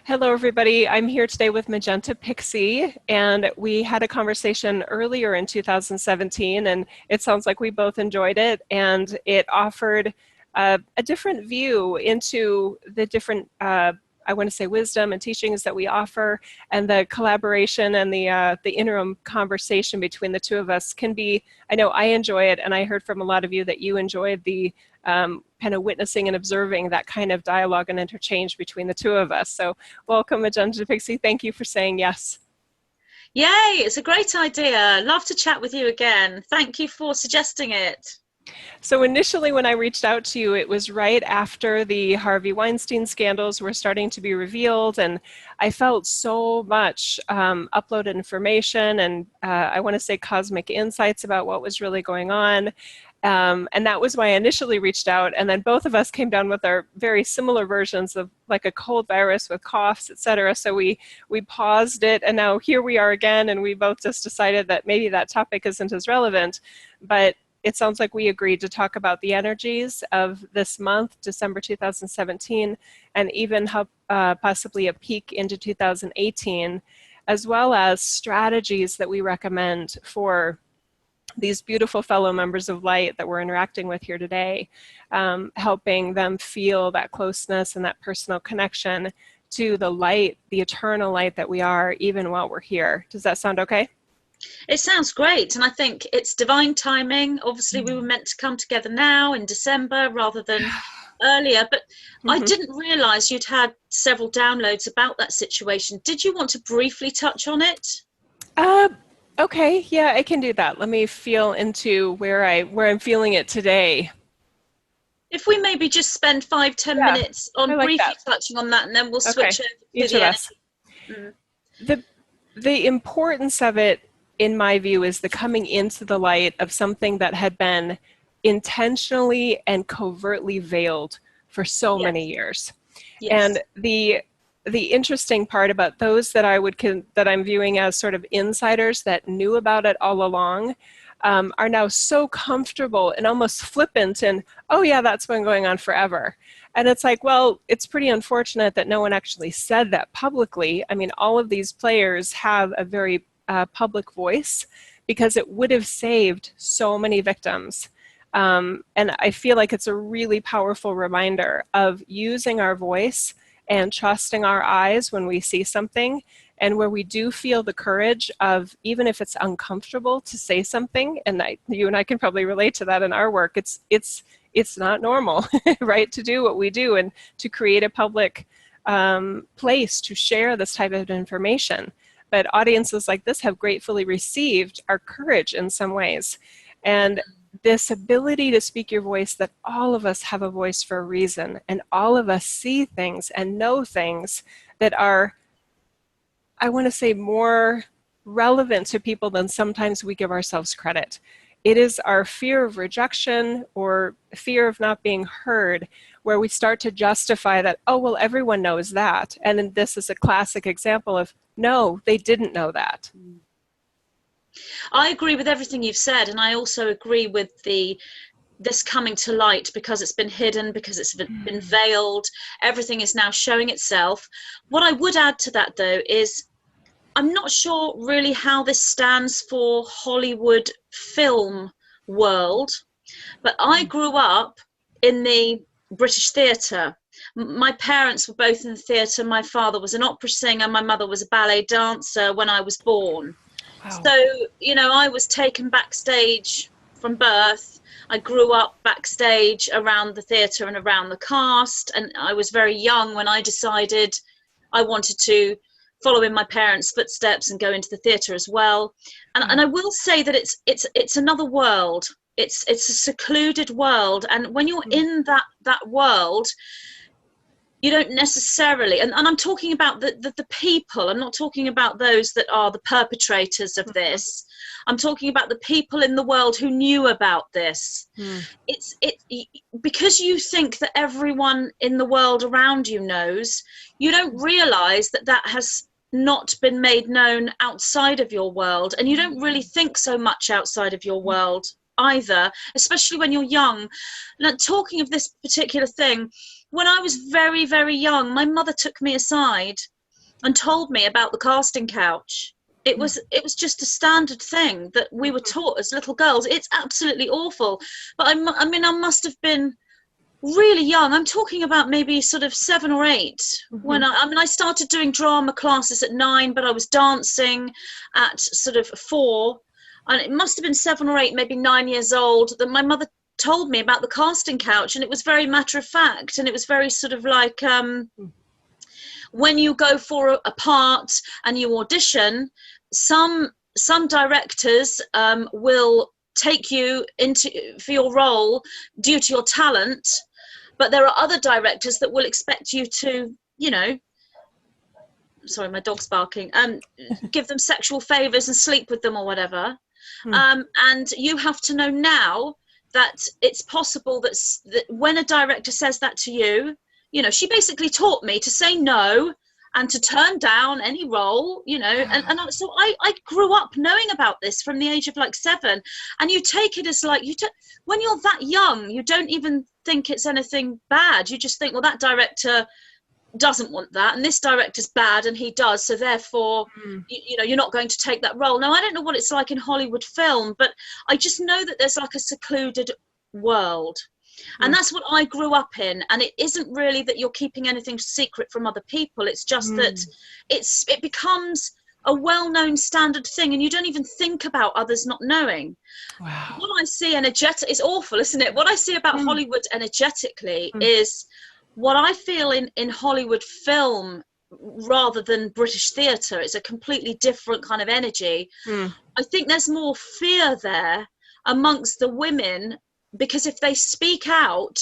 Hello, everybody. I'm here today with Magenta Pixie, and we had a conversation earlier in 2017, and it sounds like we both enjoyed it, and it offered a different view into the different, I want to say, wisdom and teachings that we offer, and the collaboration and the interim conversation between the two of us can be. I know I enjoy it, and I heard from a lot of you that you enjoyed the kind of witnessing and observing that kind of dialogue and interchange between the two of us. So welcome, Magenta Pixie. Thank you for saying yes. Yay, it's a great idea. Love to chat with you again. Thank you for suggesting it. So initially when I reached out to you, it was right after the Harvey Weinstein scandals were starting to be revealed, and I felt so much uploaded information and I want to say cosmic insights about what was really going on. And that was why I initially reached out, and then both of us came down with our very similar versions of like a cold virus with coughs, etc. So we paused it, and now here we are again, and we both just decided that maybe that topic isn't as relevant, but it sounds like we agreed to talk about the energies of this month, December 2017, and even how possibly a peek into 2018, as well as strategies that we recommend for these beautiful fellow members of light that we're interacting with here today, helping them feel that closeness and that personal connection to the light, the eternal light that we are, even while we're here. Does that sound okay? It sounds great, and I think it's divine timing. Obviously, we were meant to come together now in December rather than earlier, but I Mm-hmm. didn't realize you'd had several downloads about that situation. Did you want to briefly touch on it? Uh, okay, yeah, I can do that. Let me feel into where I'm feeling it today. If we maybe just spend 5, 10 Yeah, minutes I on like briefly that. touching on that, and then we'll Okay, switch over to each the of us. energy. Mm. The the importance of it, in my view, is the coming into the light of something that had been intentionally and covertly veiled for so many Yes, years. And yes. the interesting part about those that that I'm viewing as sort of insiders that knew about it all along, are now so comfortable and almost flippant and, oh yeah, that's been going on forever. And it's like, well, it's pretty unfortunate that no one actually said that publicly. I mean, all of these players have a very public voice because it would have saved so many victims. And I feel like it's a really powerful reminder of using our voice and trusting our eyes when we see something, and where we do feel the courage of, even if it's uncomfortable to say something, and you and I can probably relate to that in our work. It's not normal, right, to do what we do and to create a public place to share this type of information. But audiences like this have gratefully received our courage in some ways. And this ability to speak your voice, that all of us have a voice for a reason, and all of us see things and know things that are, I want to say, more relevant to people than sometimes we give ourselves credit. It is our fear of rejection or fear of not being heard where we start to justify that, oh, well, everyone knows that. And then this is a classic example of, no, they didn't know that. I agree with everything you've said, and I also agree with the this coming to light because it's been hidden, because it's been veiled. Everything is now showing itself. What I would add to that, though, is I'm not sure really how this stands for Hollywood film world, but I grew up in the British theatre. My parents were both in the theatre. My father was an opera singer. My mother was a ballet dancer when I was born. Wow. So, I was taken backstage from birth. I grew up backstage around the theatre and around the cast, and I was very young when I decided I wanted to follow in my parents' footsteps and go into the theatre as well. And I will say that it's another world. It's a secluded world, and when you're in that world, you don't necessarily, and I'm talking about the people. I'm not talking about those that are the perpetrators of this. I'm talking about the people in the world who knew about this. Mm. It because you think that everyone in the world around you knows, you don't realize that that has not been made known outside of your world, and you don't really think so much outside of your world either, especially when you're young. Now, talking of this particular thing, when I was very, very young, my mother took me aside and told me about the casting couch. It was just a standard thing that we were taught as little girls. It's absolutely awful. But I mean, I must have been really young. I'm talking about maybe sort of 7 or 8 when I started doing drama classes at 9, but I was dancing at sort of 4, and it must have been 7 or 8, maybe 9 years old, that my mother told me about the casting couch, and it was very matter of fact, and it was very sort of like when you go for a part and you audition, some directors will take you for your role due to your talent, but there are other directors that will expect you to, you know, sorry, my dog's barking, give them sexual favors and sleep with them or whatever. And you have to know now that it's possible that when a director says that to you, you know, she basically taught me to say no and to turn down any role, you know, and so I grew up knowing about this from the age of like 7, and you take it as like, when you're that young, you don't even think it's anything bad. You just think, well, that director doesn't want that, and this director's bad and he does, so therefore you know, you're not going to take that role. Now, I don't know what it's like in Hollywood film, but I just know that there's like a secluded world. And that's what I grew up in. And it isn't really that you're keeping anything secret from other people. It's just that it becomes a well-known standard thing, and you don't even think about others not knowing. Wow. What I see energetic is awful, isn't it? What I see about Hollywood energetically is what I feel in Hollywood film rather than British theatre. It's a completely different kind of energy. I think there's more fear there amongst the women, because if they speak out,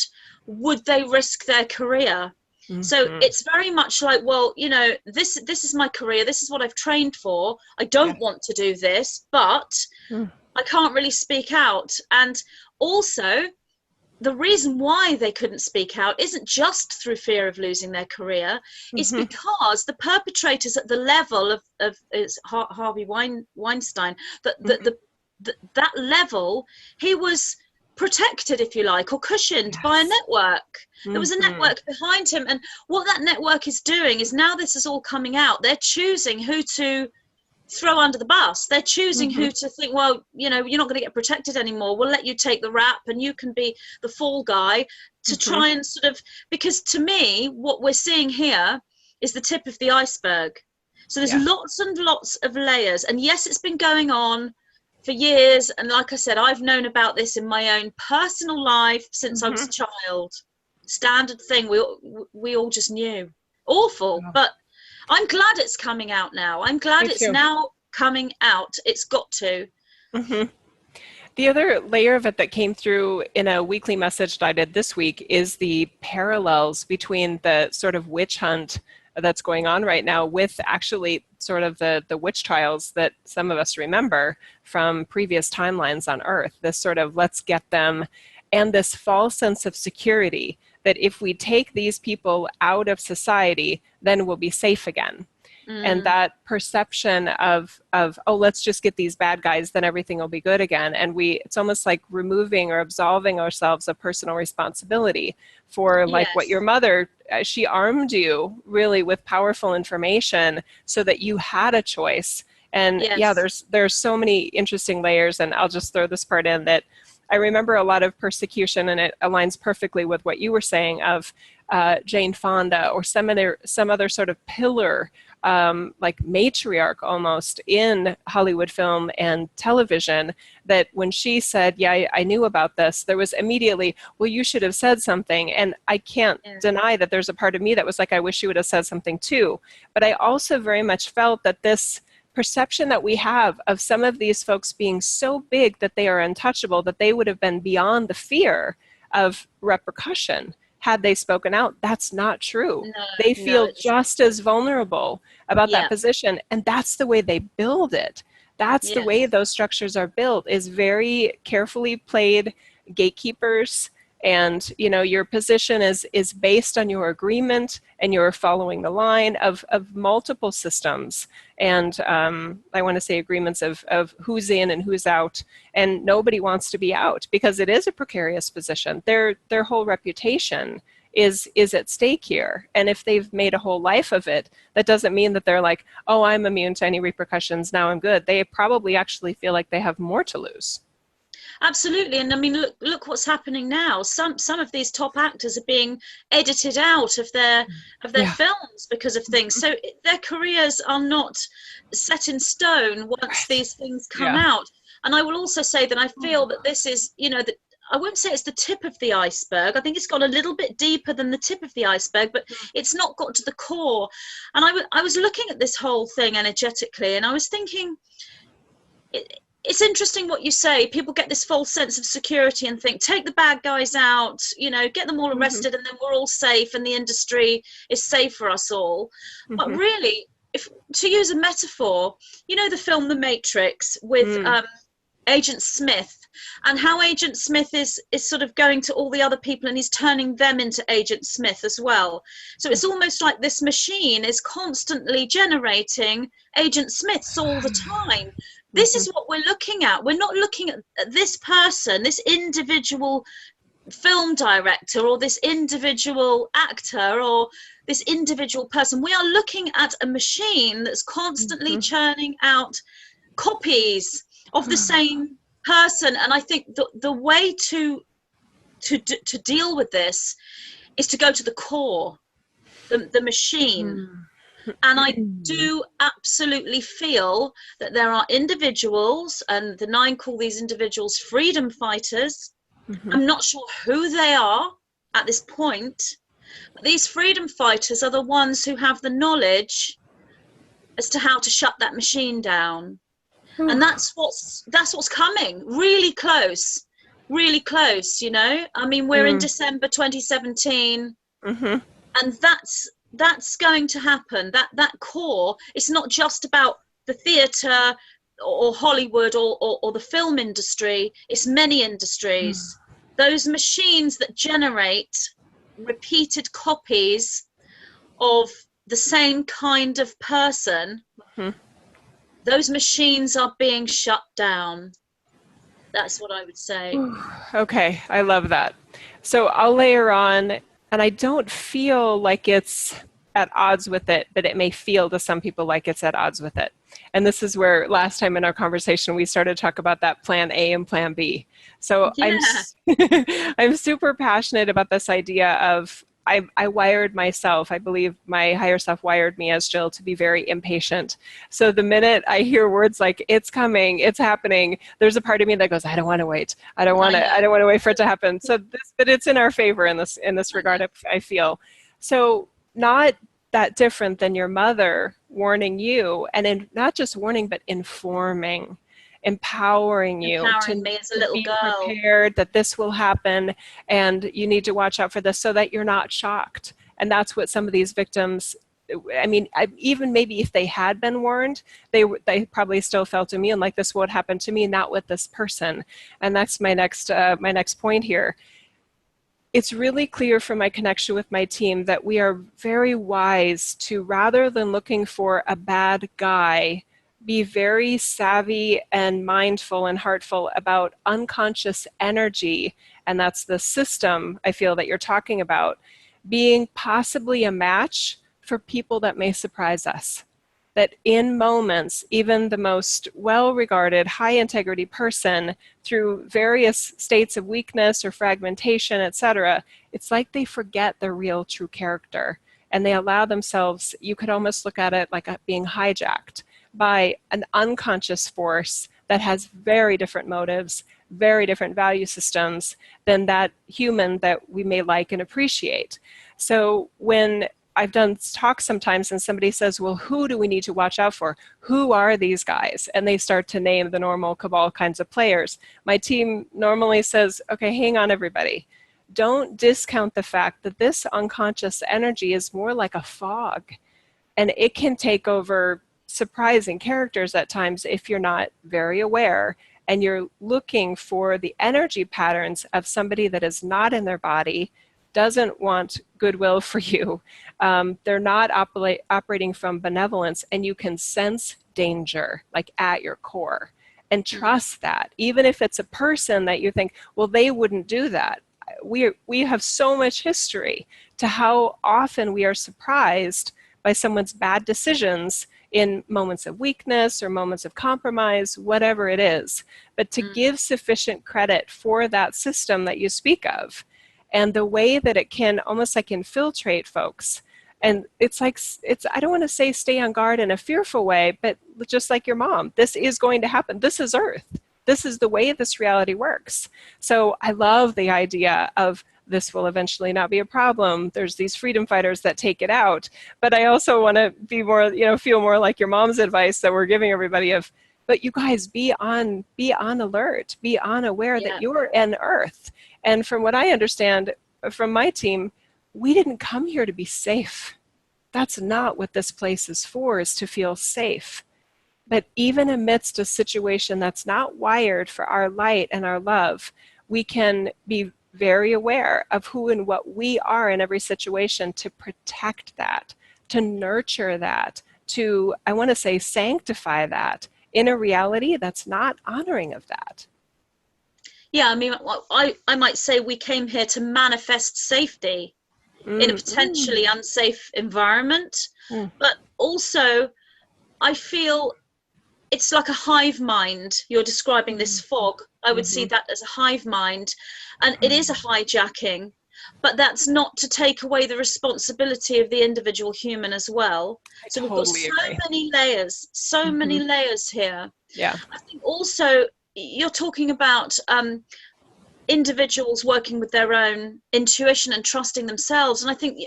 would they risk their career? So it's very much like, well, you know, this is my career, this is what I've trained for, I don't want to do this, but I can't really speak out. And also, the reason why they couldn't speak out isn't just through fear of losing their career, it's because the perpetrators at the level of Harvey Weinstein, that level, he was protected, if you like, or cushioned by a network. There was a network behind him, and what that network is doing is, now this is all coming out, they're choosing who to throw under the bus. They're choosing who to think, well, you know, you're not going to get protected anymore, we'll let you take the rap and you can be the fall guy, to try and sort of, because to me what we're seeing here is the tip of the iceberg. So there's lots and lots of layers, and yes, it's been going on for years, and like I said, I've known about this in my own personal life since I was a child. Standard thing, we all just knew. Awful, but I'm glad it's coming out now. I'm glad it's now coming out. It's got to. The other layer of it that came through in a weekly message that I did this week is the parallels between the sort of witch hunt that's going on right now with actually sort of the witch trials that some of us remember from previous timelines on Earth. This sort of let's get them, and this false sense of security that if we take these people out of society, then we'll be safe again. And that perception of oh, let's just get these bad guys, then everything will be good again. And it's almost like removing or absolving ourselves of personal responsibility for, like what your mother, she armed you really with powerful information so that you had a choice. And there's so many interesting layers. And I'll just throw this part in that I remember a lot of persecution, and it aligns perfectly with what you were saying of Jane Fonda or some other sort of pillar, like matriarch almost in Hollywood film and television, that when she said, I knew about this, there was immediately, well, you should have said something. And I can't deny that there's a part of me that was like, I wish you would have said something too. But I also very much felt that this perception that we have of some of these folks being so big that they are untouchable, that they would have been beyond the fear of repercussion had they spoken out. That's not true. They feel just as vulnerable about that position. And that's the way they build it. That's the way those structures are built, is very carefully played gatekeepers. And, you know, your position is based on your agreement, and you're following the line of multiple systems. And I want to say agreements of who's in and who's out. And nobody wants to be out, because it is a precarious position. Their whole reputation is at stake here. And if they've made a whole life of it, that doesn't mean that they're like, oh, I'm immune to any repercussions, now I'm good. They probably actually feel like they have more to lose. Absolutely, and I mean, look what's happening now. Some of these top actors are being edited out of their Yeah. films because of things. So their careers are not set in stone once Right. these things come Yeah. out. And I will also say that I feel that this is, that I wouldn't say it's the tip of the iceberg. I think it's gone a little bit deeper than the tip of the iceberg, but it's not got to the core. And I was looking at this whole thing energetically, and I was thinking, it's interesting what you say. People get this false sense of security and think, take the bad guys out, get them all arrested, and then we're all safe and the industry is safe for us all. But really, if to use a metaphor, the film The Matrix with Agent Smith, and how Agent Smith is sort of going to all the other people and he's turning them into Agent Smith as well. So it's almost like this machine is constantly generating Agent Smiths all the time. This is what we're looking at. We're not looking at this person, this individual film director, or this individual actor, or this individual person. We are looking at a machine that's constantly churning out copies of the same person. And I think the way to deal with this is to go to the core, the machine. And I do absolutely feel that there are individuals, and the 9 call these individuals freedom fighters. I'm not sure who they are at this point, but these freedom fighters are the ones who have the knowledge as to how to shut that machine down. And that's what's coming really close. I mean, we're in December 2017, and that's going to happen. That core, it's not just about the theatre or Hollywood or the film industry. It's many industries. Those machines that generate repeated copies of the same kind of person, those machines are being shut down. That's what I would say. Okay, I love that. So I'll layer on, and I don't feel like it's at odds with it, but it may feel to some people like it's at odds with it. And this is where last time in our conversation we started to talk about that plan A and plan B. So Yeah. I'm super passionate about this idea of I wired myself. I believe my higher self wired me as Jill to be very impatient. So the minute I hear words like "it's coming," "it's happening," there's a part of me that goes, "I don't want to wait. I don't want to wait for it to happen." So but it's in our favor in this regard. I feel so not that different than your mother warning you, and not just warning, but informing, empowering you to Me as a little be girl. prepared that this will happen and you need to watch out for this so that you're not shocked. And that's what some of these victims, I mean, even maybe if they had been warned, they probably still felt immune, like this would happen to me, not with this person. And that's my next point here. It's really clear from my connection with my team that we are very wise to, rather than looking for a bad guy, be very savvy and mindful and heartful about unconscious energy. And that's the system I feel that you're talking about, being possibly a match for people that may surprise us. That in moments, even the most well-regarded, high-integrity person, through various states of weakness or fragmentation, etc., it's like they forget their real true character. And they allow themselves, you could almost look at it like being hijacked by an unconscious force that has very different motives, very different value systems than that human that we may like and appreciate. So when I've done talks sometimes and somebody says, well, who do we need to watch out for? Who are these guys? And they start to name the normal cabal kinds of players. My team normally says, okay, hang on everybody. Don't discount the fact that this unconscious energy is more like a fog, and it can take over surprising characters at times if you're not very aware and you're looking for the energy patterns of somebody that is not in their body, doesn't want goodwill for you. They're not operating from benevolence, and you can sense danger like at your core and trust that. Even if it's a person that you think, well, they wouldn't do that. we have so much history to how often we are surprised by someone's bad decisions in moments of weakness or moments of compromise, whatever it is. But to give sufficient credit for that system that you speak of, and the way that it can almost like infiltrate folks. And it's like, I don't want to say stay on guard in a fearful way, but just like your mom, this is going to happen. This is Earth. This is the way this reality works. So I love the idea of this will eventually not be a problem. There's these freedom fighters that take it out. But I also want to be more, feel more like your mom's advice that we're giving everybody of, but you guys be on alert, be on aware that you're in Earth. And from what I understand from my team, we didn't come here to be safe. That's not what this place is for, is to feel safe. But even amidst a situation that's not wired for our light and our love, we can be very aware of who and what we are in every situation to protect that, to nurture that, to, I want to say, sanctify that in a reality that's not honoring of that. Yeah, I mean, I might say we came here to manifest safety in a potentially unsafe environment, but also I feel it's like a hive mind. You're describing this fog. I would see that as a hive mind, and it is a hijacking, but that's not to take away the responsibility of the individual human as well. So we've got so many layers here. Yeah. I think also you're talking about individuals working with their own intuition and trusting themselves. And I think,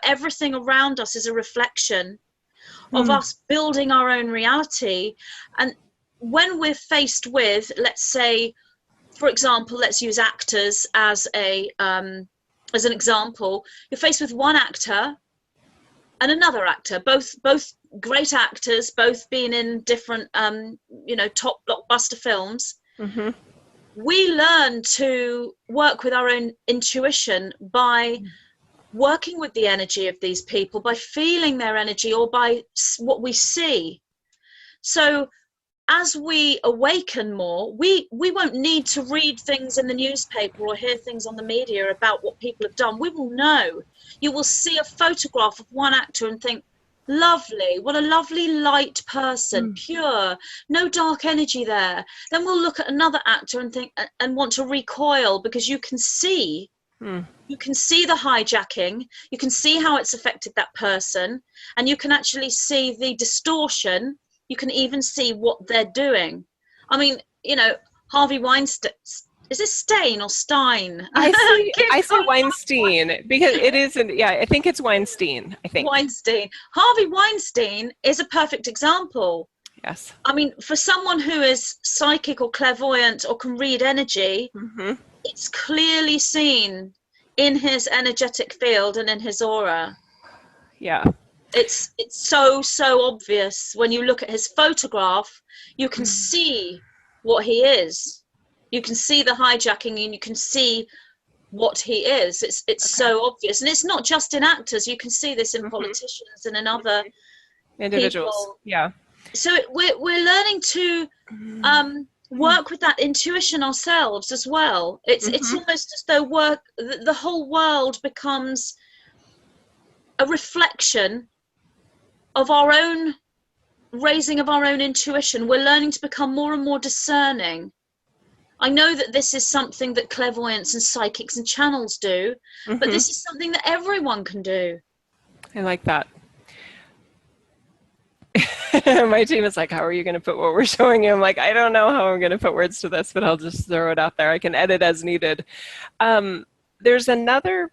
everything around us is a reflection of us building our own reality. And when we're faced with, let's say, for example, let's use actors as an example. You're faced with one actor and another actor, both great actors, both being in different, top blockbuster films. We learn to work with our own intuition by working with the energy of these people, by feeling their energy, or by what we see. So as we awaken more, we won't need to read things in the newspaper or hear things on the media about what people have done. We will know. You will see a photograph of one actor and think, lovely, what a lovely light person, pure, no dark energy there. Then we'll look at another actor and think and want to recoil, because you can see the hijacking, you can see how it's affected that person, and you can actually see the distortion. You can even see what they're doing. I mean, Harvey Weinstein, is this Stein or Stein? I say Weinstein because it isn't. Yeah, I think it's Weinstein. Weinstein. Harvey Weinstein is a perfect example. Yes. I mean, for someone who is psychic or clairvoyant or can read energy, it's clearly seen in his energetic field and in his aura. Yeah. It's so obvious. When you look at his photograph, you can see what he is. You can see the hijacking, and you can see what he is. It's so obvious. And it's not just in actors. You can see this in politicians and in other individuals. People. Yeah. So we're learning to work with that intuition ourselves as well. It's almost as though the whole world becomes a reflection of our own raising of our own intuition. We're learning to become more and more discerning. I know that this is something that clairvoyants and psychics and channels do, but this is something that everyone can do. I like that. My team is like, how are you going to put what we're showing you? I'm like, I don't know how I'm going to put words to this, but I'll just throw it out there. I can edit as needed. There's another,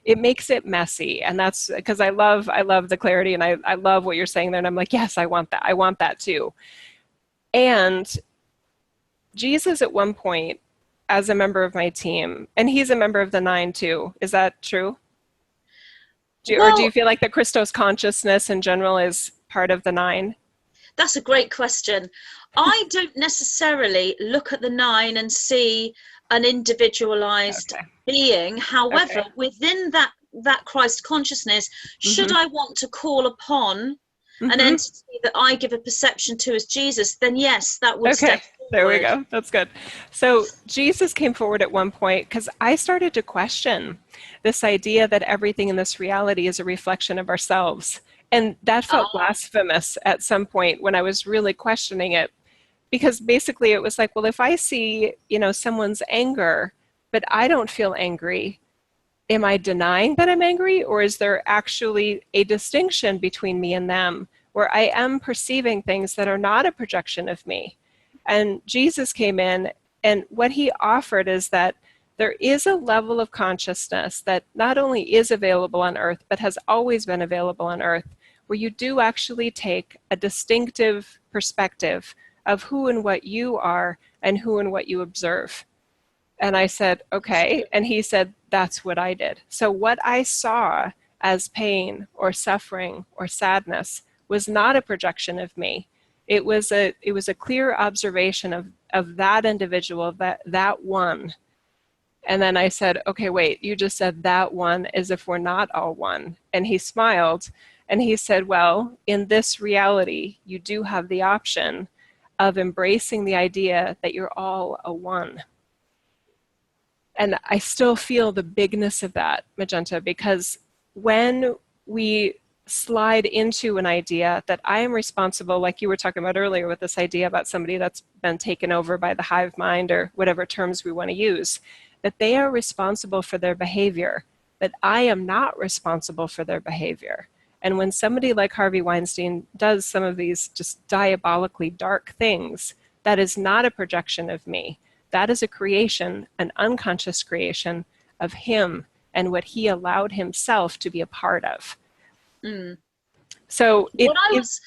it makes it messy. And that's because I love the clarity, and I love what you're saying there. And I'm like, yes, I want that. I want that too. And Jesus at one point, as a member of my team, and he's a member of the 9 too. Is that true? Or do you feel like the Christos consciousness in general is part of the 9? That's a great question. I don't necessarily look at the 9 and see an individualized being. However, within that Christ consciousness, should I want to call upon an entity that I give a perception to as Jesus, then yes, that would step There we forward. go. That's good. So Jesus came forward at one point because I started to question this idea that everything in this reality is a reflection of ourselves. And that felt Ah, blasphemous at some point when I was really questioning it. Because basically it was like, well, if I see, someone's anger, but I don't feel angry, am I denying that I'm angry? Or is there actually a distinction between me and them where I am perceiving things that are not a projection of me? And Jesus came in, and what he offered is that there is a level of consciousness that not only is available on earth, but has always been available on earth, where you do actually take a distinctive perspective of who and what you are and who and what you observe. And I said, okay. And he said, that's what I did. So what I saw as pain or suffering or sadness was not a projection of me. It was a clear observation of that individual, that one. And then I said, okay, wait, you just said that one as if we're not all one. And he smiled and he said, well, in this reality, you do have the option of embracing the idea that you're all a one. And I still feel the bigness of that, Magenta, because when we slide into an idea that I am responsible, like you were talking about earlier with this idea about somebody that's been taken over by the hive mind or whatever terms we want to use, that they are responsible for their behavior, but I am not responsible for their behavior. And when somebody like Harvey Weinstein does some of these just diabolically dark things, that is not a projection of me. That is a creation, an unconscious creation of him and what he allowed himself to be a part of. mm. So What I it was,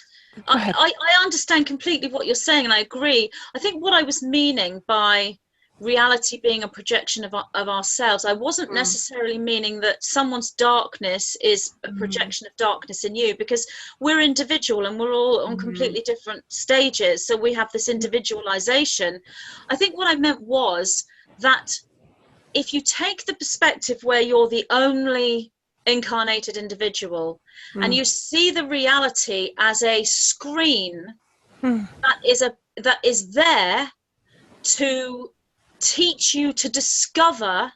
go ahead. I understand completely what you're saying, and I agree. I think what I was meaning by reality being a projection of ourselves, I wasn't Mm, necessarily meaning that someone's darkness is a mm, projection of darkness in you, because we're individual and we're all on mm, completely different stages. So we have this individualization. I think what I meant was that if you take the perspective where you're the only incarnated individual and mm, you see the reality as a screen mm, that is there to teach you to discover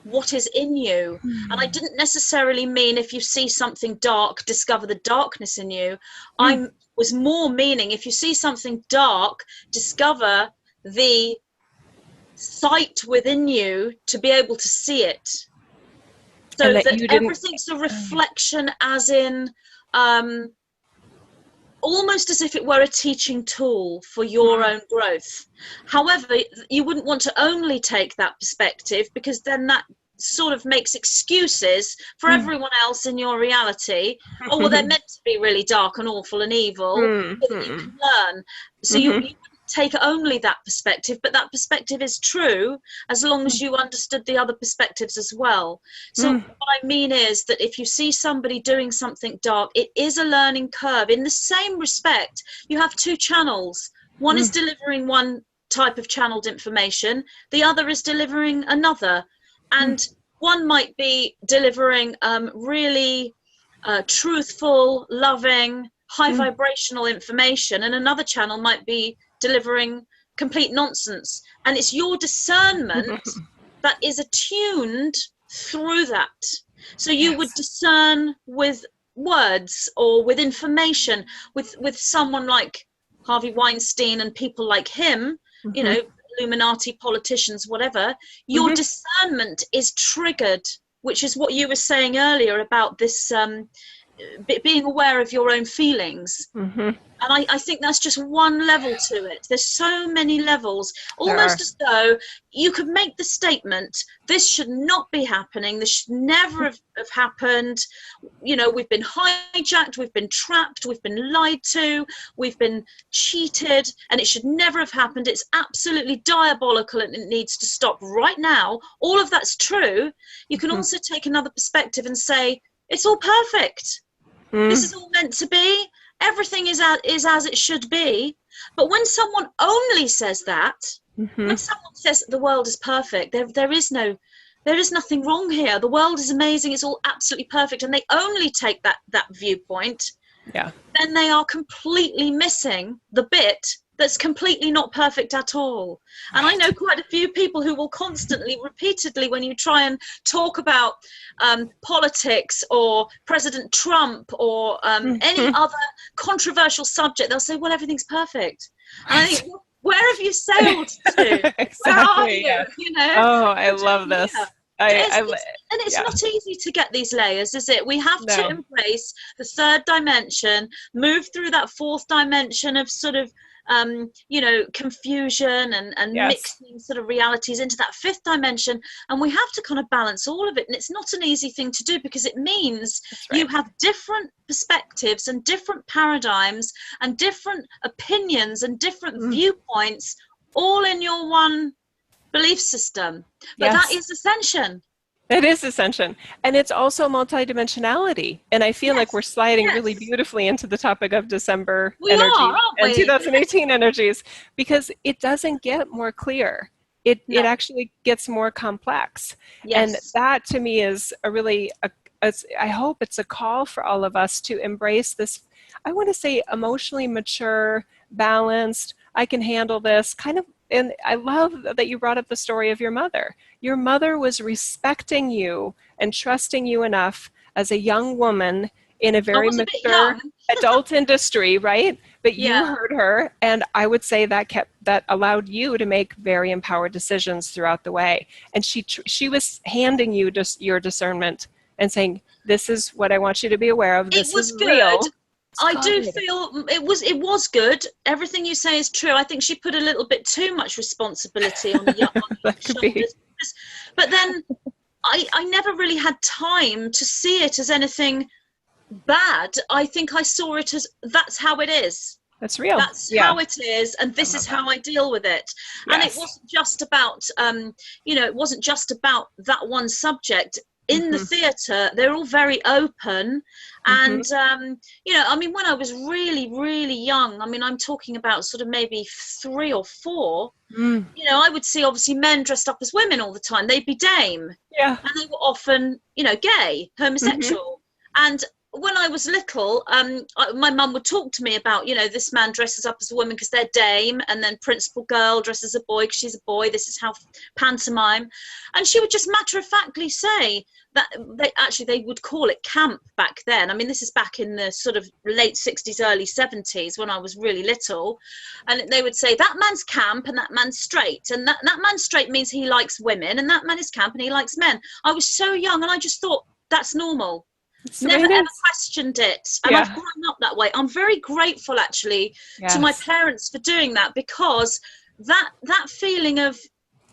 what is in you. And I mm, didn't necessarily mean if you see something dark, discover the darkness in you. mm. I was more meaning if you see something dark, discover the sight within you to be able to see it, And so that that you didn't. everything's a reflection, as in um, almost as if it were a teaching tool for your Mm, own growth. However, you wouldn't want to only take that perspective, because then that sort of makes excuses for mm, everyone else in your reality. Oh, well, they're meant to be really dark and awful and evil mm, so that you mm, can learn. So you mhm. wouldn't take only that perspective, but that perspective is true as long as you understood the other perspectives as well. So Mm, what I mean is that if you see somebody doing something dark, it is a learning curve. In the same respect, you have two channels. One is mm, delivering one type of channeled information, the other is delivering another. mm, And one might be delivering really truthful, loving, high mm. vibrational information, and another channel might be delivering complete nonsense. And it's your discernment that is attuned through that. So you would Yes. discern with words or with information, with someone like Harvey Weinstein and people like him, you Mhm, know, Illuminati politicians, whatever. Your mhm, discernment is triggered, which is what you were saying earlier about this being aware of your own feelings. mhm. And I think that's just one level to it. There's so many levels, There almost are. as though you could make the statement, this should not be happening, this should never have happened. You know, we've been hijacked, we've been trapped, we've been lied to, we've been cheated, and it should never have happened. It's absolutely diabolical and it needs to stop right now. All of that's true. You can Mhm, also take another perspective and say, it's all perfect. This mm, is all meant to be. Everything is as it should be. But when someone only says that, when mhm. someone says the world is perfect, there is nothing wrong here. The world is amazing. It's all absolutely perfect. And they only take that viewpoint, Yeah. then they are completely missing the bit that's completely not perfect at all. And I know quite a few people who will constantly, repeatedly, when you try and talk about politics or President Trump or any other controversial subject, they'll say, well, everything's perfect. And I think, well, where have you sailed to? Exactly, Where are you? yeah. You know? Oh, I love this. And it's yeah. not easy to get these layers, is it? We have to No. embrace the third dimension, move through that fourth dimension of sort of you know, confusion and Yes. mixing sort of realities into that fifth dimension, and we have to kind of balance all of it. And it's not an easy thing to do, because it means Right. you have different perspectives and different paradigms and different opinions and different viewpoints all in your one belief system. But Yes. that is ascension. It is ascension. And it's also multidimensionality. And I feel like we're sliding really beautifully into the topic of December energy and 2018 energies, because it doesn't get more clear. It actually gets more complex. And that to me is a really, I hope it's a call for all of us to embrace this, I want to say emotionally mature, balanced, I can handle this kind of. And I love that you brought up the story of your mother. Your mother was respecting you and trusting you enough as a young woman in a very mature adult industry, right? But you heard her, and I would say that allowed you to make very empowered decisions throughout the way. And she was handing you just your discernment and saying, "This is what I want you to be aware of. This is real." I do feel it was good. Everything you say is true. I think she put a little bit too much responsibility on the young shoulders. But then I never really had time to see it as anything bad. I think I saw it as, that's how it is. That's real. That's how it is, and this is how I deal with it. And it wasn't just about, you know, it wasn't just about that one subject. In the theatre, they're all very open. And, you know, I mean, when I was really, really young, I mean, I'm talking about sort of maybe 3 or 4, you know, I would see obviously men dressed up as women all the time. They'd be dame. Yeah. And they were often, you know, gay, homosexual. And when I was little, my mum would talk to me about, you know, this man dresses up as a woman because they're dame, and then principal girl dresses as a boy because she's a boy. This is how pantomime. And she would just matter-of-factly say that they would call it camp back then. I mean, this is back in the sort of late 60s, early 70s when I was really little. And they would say, that man's camp and that man's straight. And that man's straight means he likes women, and that man is camp and he likes men. I was so young and I just thought, that's normal. Never ever questioned it, and I've grown up that way. I'm very grateful actually to my parents for doing that, because that feeling of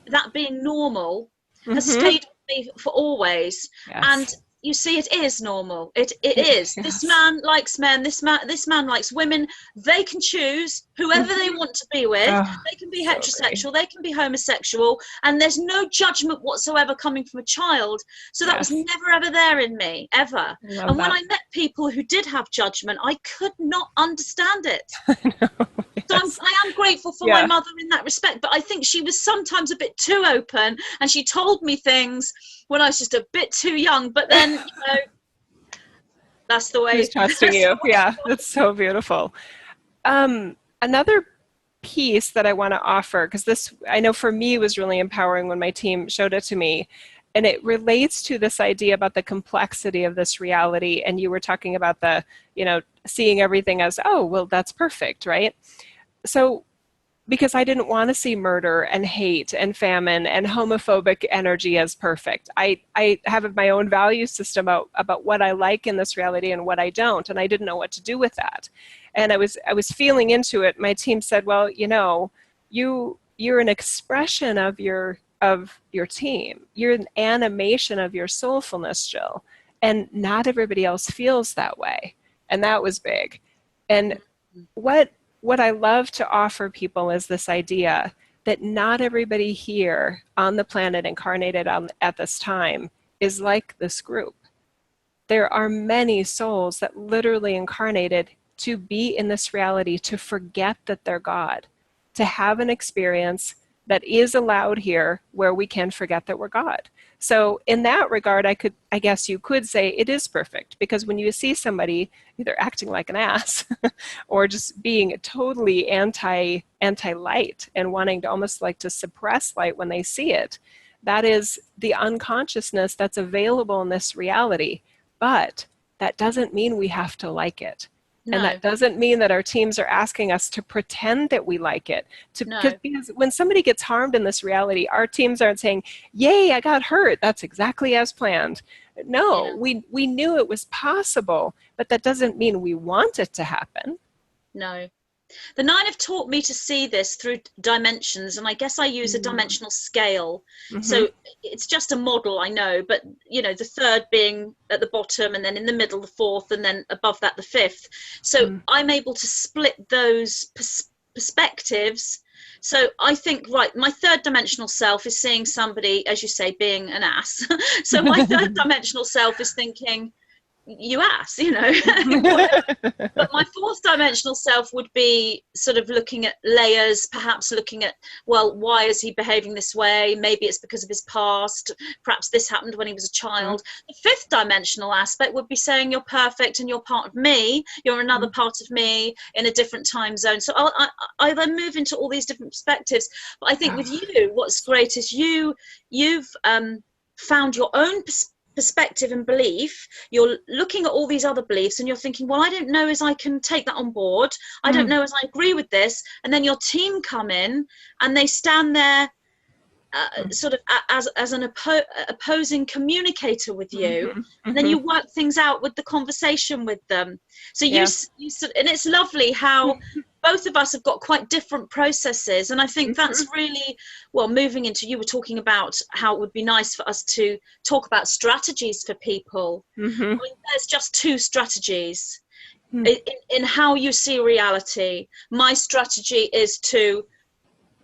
that being normal has stayed with me for always. And you see, it is normal. It is. This man likes men. This man likes women. They can choose whoever they want to be with. They can be heterosexual. They can be homosexual. And there's no judgment whatsoever coming from a child. So that was never ever there in me, ever. And when I met people who did have judgment, I could not understand it. So I am grateful for my mother in that respect. But I think she was sometimes a bit too open, and she told me things when I was just a bit too young. But then, you know, that's the way. She's trusting you. Yeah, that's so beautiful. Another piece that I want to offer, because this, I know for me, was really empowering when my team showed it to me. And it relates to this idea about the complexity of this reality. And you were talking about the, you know, seeing everything as, oh, well, that's perfect, right? So, because I didn't want to see murder and hate and famine and homophobic energy as perfect. I have my own value system about what I like in this reality and what I don't, and I didn't know what to do with that. And I was feeling into it. My team said, well, you know, you're an expression of your team. You're an animation of your soulfulness, Jill. And not everybody else feels that way. And that was big. And what I love to offer people is this idea that not everybody here on the planet incarnated at this time is like this group. There are many souls that literally incarnated to be in this reality, to forget that they're God, to have an experience that is allowed here where we can forget that we're God. So in that regard, I guess you could say it is perfect, because when you see somebody either acting like an ass or just being totally anti light and wanting to almost like to suppress light when they see it, that is the unconsciousness that's available in this reality. But that doesn't mean we have to like it. And No, that doesn't mean that our teams are asking us to pretend that we like it. no. Because when somebody gets harmed in this reality, our teams aren't saying, yay, I got hurt. That's exactly as planned. No, Yeah. we knew it was possible, but that doesn't mean we want it to happen. No. The nine have taught me to see this through dimensions, and I guess I use a Mm-hmm. dimensional scale. Mm-hmm. So it's just a model, I know, but the third being at the bottom, and then in the middle, the fourth, and then above that, the fifth. So I'm able to split those perspectives. So I think, right, my third dimensional self is seeing somebody, as you say, being an ass. So my third dimensional self is thinking, you ass, But my fourth dimensional self would be sort of looking at layers, perhaps looking at, well, why is he behaving this way? Maybe it's because of his past. Perhaps this happened when he was a child. The fifth dimensional aspect would be saying you're perfect and you're part of me. You're another part of me in a different time zone. So I then move into all these different perspectives. But I think with you, what's great is you've found your own perspective and belief. You're looking at all these other beliefs and you're thinking, well, I don't know as I can take that on board. I don't know as I agree with this. And then your team come in and they stand there sort of as an opposing communicator with you. And then you work things out with the conversation with them. So you and it's lovely how both of us have got quite different processes, and I think that's really, well, moving into, you were talking about how it would be nice for us to talk about strategies for people. I mean, there's just two strategies in how you see reality. My strategy is to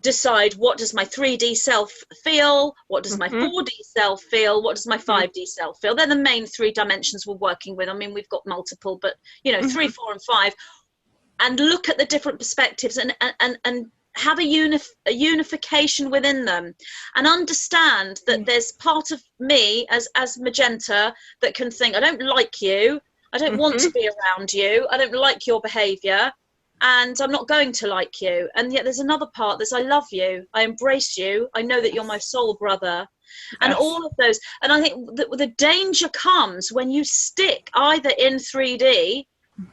decide, what does my 3D self feel, what does my 4D self feel, what does my 5D self feel. They're the main three dimensions we're working with. I mean, we've got multiple, but 3, 4 and 5, and look at the different perspectives and have a unification within them, and understand that there's part of me as Magenta that can think, I don't like you, I don't want to be around you, I don't like your behavior, and I'm not going to like you. And yet there's another part that's, I love you, I embrace you, I know that you're my soul brother. And all of those. And I think that the danger comes when you stick either in 3D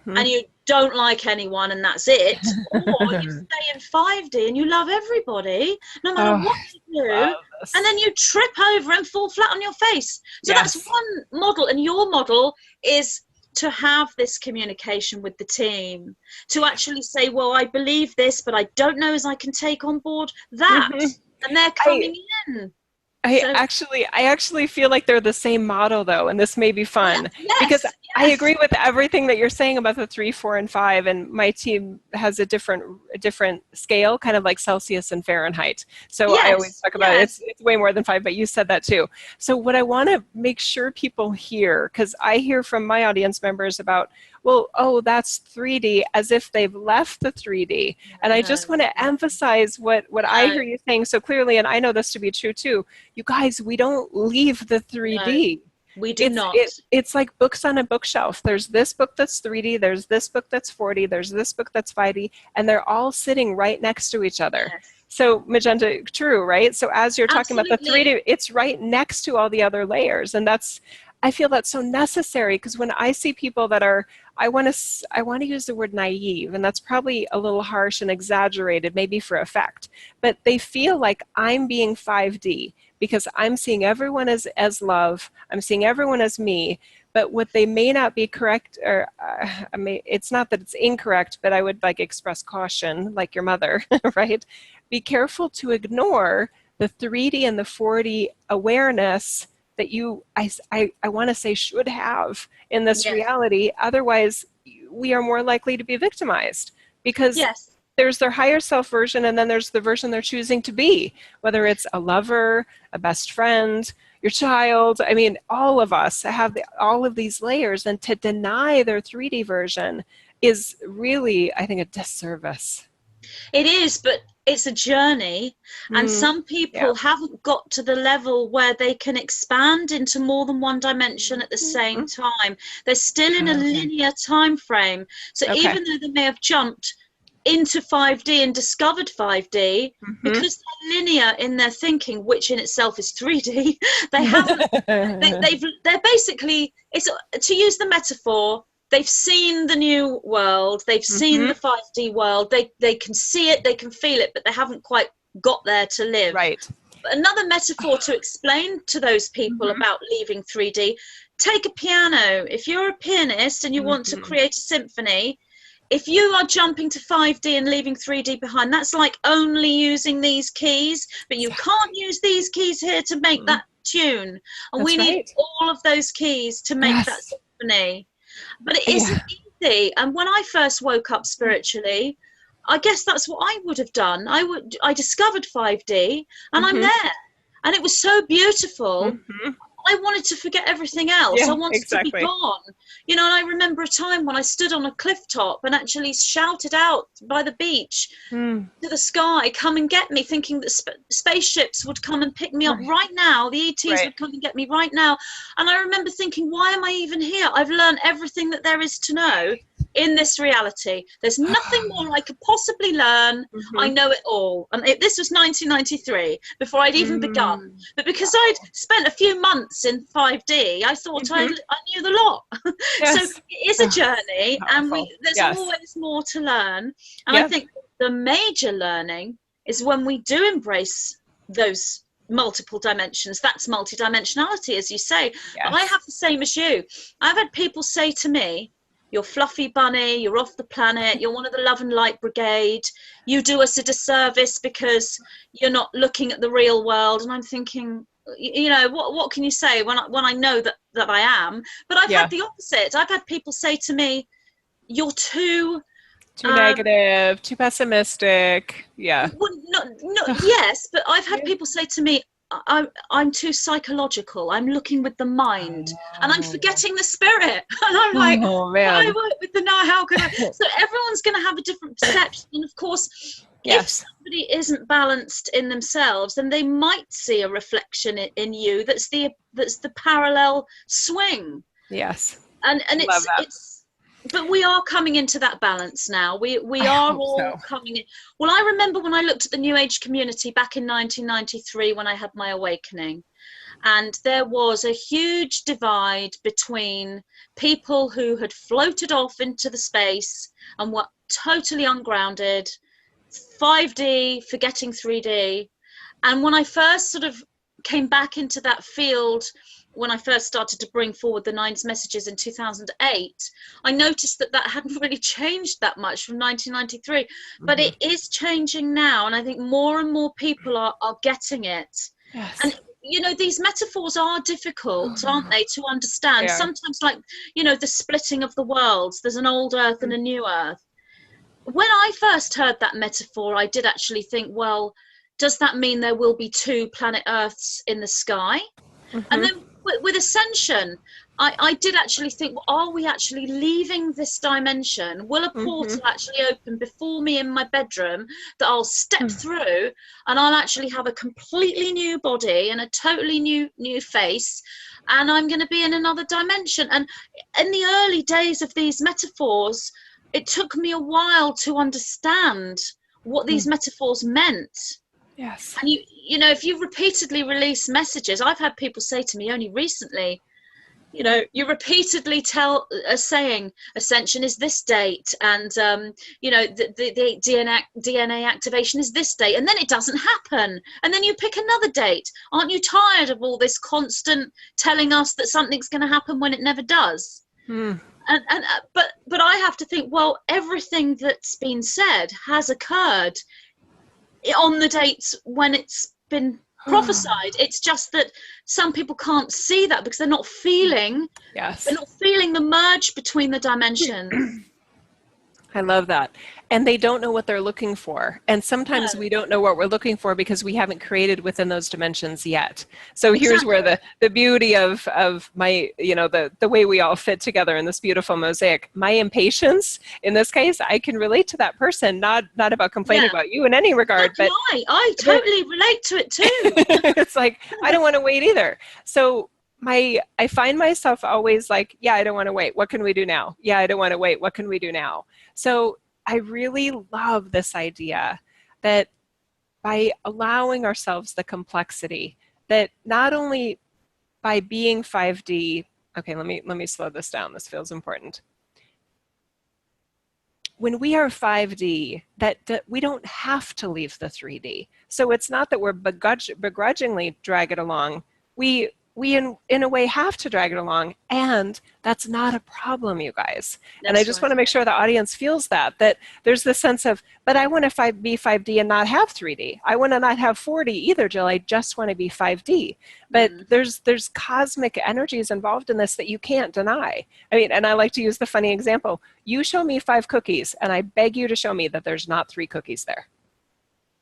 and you don't like anyone and that's it, or you stay in 5D and you love everybody no matter what you do, and then you trip over and fall flat on your face. So that's one model, and your model is to have this communication with the team, to actually say, well, I believe this, but I don't know as I can take on board that. And they're coming in. I actually feel like they're the same model, though, and this may be fun because I agree with everything that you're saying about the 3, 4, and 5. And my team has a different scale, kind of like Celsius and Fahrenheit. So I always talk about it's way more than 5, but you said that too. So what I want to make sure people hear, because I hear from my audience members about, well, oh, that's 3D, as if they've left the 3D. And I just want to emphasize what I hear you saying so clearly, and I know this to be true too. You guys, we don't leave the 3D. No, we do not. It's like books on a bookshelf. There's this book that's 3D, there's this book that's 4D, there's this book that's 5D, and they're all sitting right next to each other. Yes. So Magenta, true, right? So as you're talking about the 3D, it's right next to all the other layers. And I feel that's so necessary, because when I see people that are, I want to use the word naive, and that's probably a little harsh and exaggerated, maybe for effect, but they feel like I'm being 5D because I'm seeing everyone as love, I'm seeing everyone as me, but what they may not be correct, or it's not that it's incorrect, but I would like express caution, like your mother, right? Be careful to ignore the 3D and the 4D awareness that I want to say should have in this reality. Otherwise, we are more likely to be victimized, because there's their higher self version, and then there's the version they're choosing to be, whether it's a lover, a best friend, your child. I mean, all of us have all of these layers, and to deny their 3D version is really, I think, a disservice. It is, but it's a journey, and some people haven't got to the level where they can expand into more than one dimension at the same time. They're still in a linear time frame. So even though they may have jumped into 5D and discovered 5D, because they're linear in their thinking, which in itself is 3D, they haven't they're basically, it's, to use the metaphor, they've seen the new world, they've seen the 5D world, they can see it, they can feel it, but they haven't quite got there to live. Right. But another metaphor to explain to those people about leaving 3D, take a piano. If you're a pianist and you want to create a symphony, if you are jumping to 5D and leaving 3D behind, that's like only using these keys, but you can't use these keys here to make that tune. And we need all of those keys to make that symphony. But it isn't easy. And when I first woke up spiritually, I guess that's what I would have done. I discovered 5D, and I'm there. And it was so beautiful. I wanted to forget everything else. I wanted to be gone. You know, and I remember a time when I stood on a cliff top and actually shouted out by the beach to the sky, come and get me, thinking that spaceships would come and pick me up right now. The ETs would come and get me right now. And I remember thinking, why am I even here? I've learned everything that there is to know in this reality. There's nothing more I could possibly learn. I know it all. And this was 1993, before I'd even begun. But because I'd spent a few months in 5D, I thought I knew the lot. So it is a journey, and there's always more to learn. And I think the major learning is when we do embrace those multiple dimensions. That's multidimensionality, as you say. But I have the same as you. I've had people say to me, you're fluffy bunny, you're off the planet, you're one of the love and light brigade, you do us a disservice because you're not looking at the real world. And I'm thinking, you know, what can you say when I know that I am? But I've had the opposite. I've had people say to me, you're too negative, too pessimistic. Well, yes, but I've had people say to me, I'm too psychological. I'm looking with the mind, and I'm forgetting the spirit. And I'm like, I work with the now. How can I? So everyone's going to have a different perception. And of course, if somebody isn't balanced in themselves, then they might see a reflection in you. That's the parallel swing. Yes. And it's. But we are coming into that balance now. We are all coming in. Well, I remember when I looked at the New Age community back in 1993 when I had my awakening, and there was a huge divide between people who had floated off into the space and were totally ungrounded, 5D, forgetting 3D. And when I first sort of came back into that field, when I first started to bring forward the Nine's messages in 2008, I noticed that hadn't really changed that much from 1993, but it is changing now. And I think more and more people are getting it. Yes. And, you know, these metaphors are difficult, aren't they, to understand? Sometimes, like, you know, the splitting of the worlds, there's an old earth and a new earth. When I first heard that metaphor, I did actually think, well, does that mean there will be two planet Earths in the sky? And then with ascension, I did actually think, well, are we actually leaving this dimension? Will a portal actually open before me in my bedroom that I'll step through, and I'll actually have a completely new body and a totally new face, and I'm going to be in another dimension? And in the early days of these metaphors, it took me a while to understand what these metaphors meant. Yes. And you know, if you repeatedly release messages, I've had people say to me only recently, you know, you repeatedly tell a saying, ascension is this date, and you know, the DNA activation is this date, and then it doesn't happen, and then you pick another date. Aren't you tired of all this constant telling us that something's going to happen when it never does? But I have to think, well, everything that's been said has occurred on the dates when it's been prophesied. It's just that some people can't see that because they're not feeling they're not feeling the merge between the dimensions. I love that. And they don't know what they're looking for. And sometimes No, we don't know what we're looking for because we haven't created within those dimensions yet. So here's where exactly. the beauty of my, the way we all fit together in this beautiful mosaic. My impatience, in this case, I can relate to that person, not about complaining Yeah. about you in any So regard, do but I. I but totally relate to it too. it's like I don't want to wait either. So I find myself always like, yeah, I don't want to wait. What can we do now? Yeah, I don't want to wait. What can we do now? So I really love this idea that by allowing ourselves the complexity, that not only by being 5D, okay, let me slow this down. This feels important. When we are 5D, that we don't have to leave the 3D. So it's not that we're begrudgingly drag it along. We in a way have to drag it along, and that's not a problem, you guys. And I That's just right. want to make sure the audience feels that there's this sense of, but I want to be 5D and not have 3D. I want to not have 4D either, Jill. I just want to be 5D. But Mm. there's cosmic energies involved in this that you can't deny. I mean, and I like to use the funny example. You show me 5 cookies, and I beg you to show me that there's not 3 cookies there.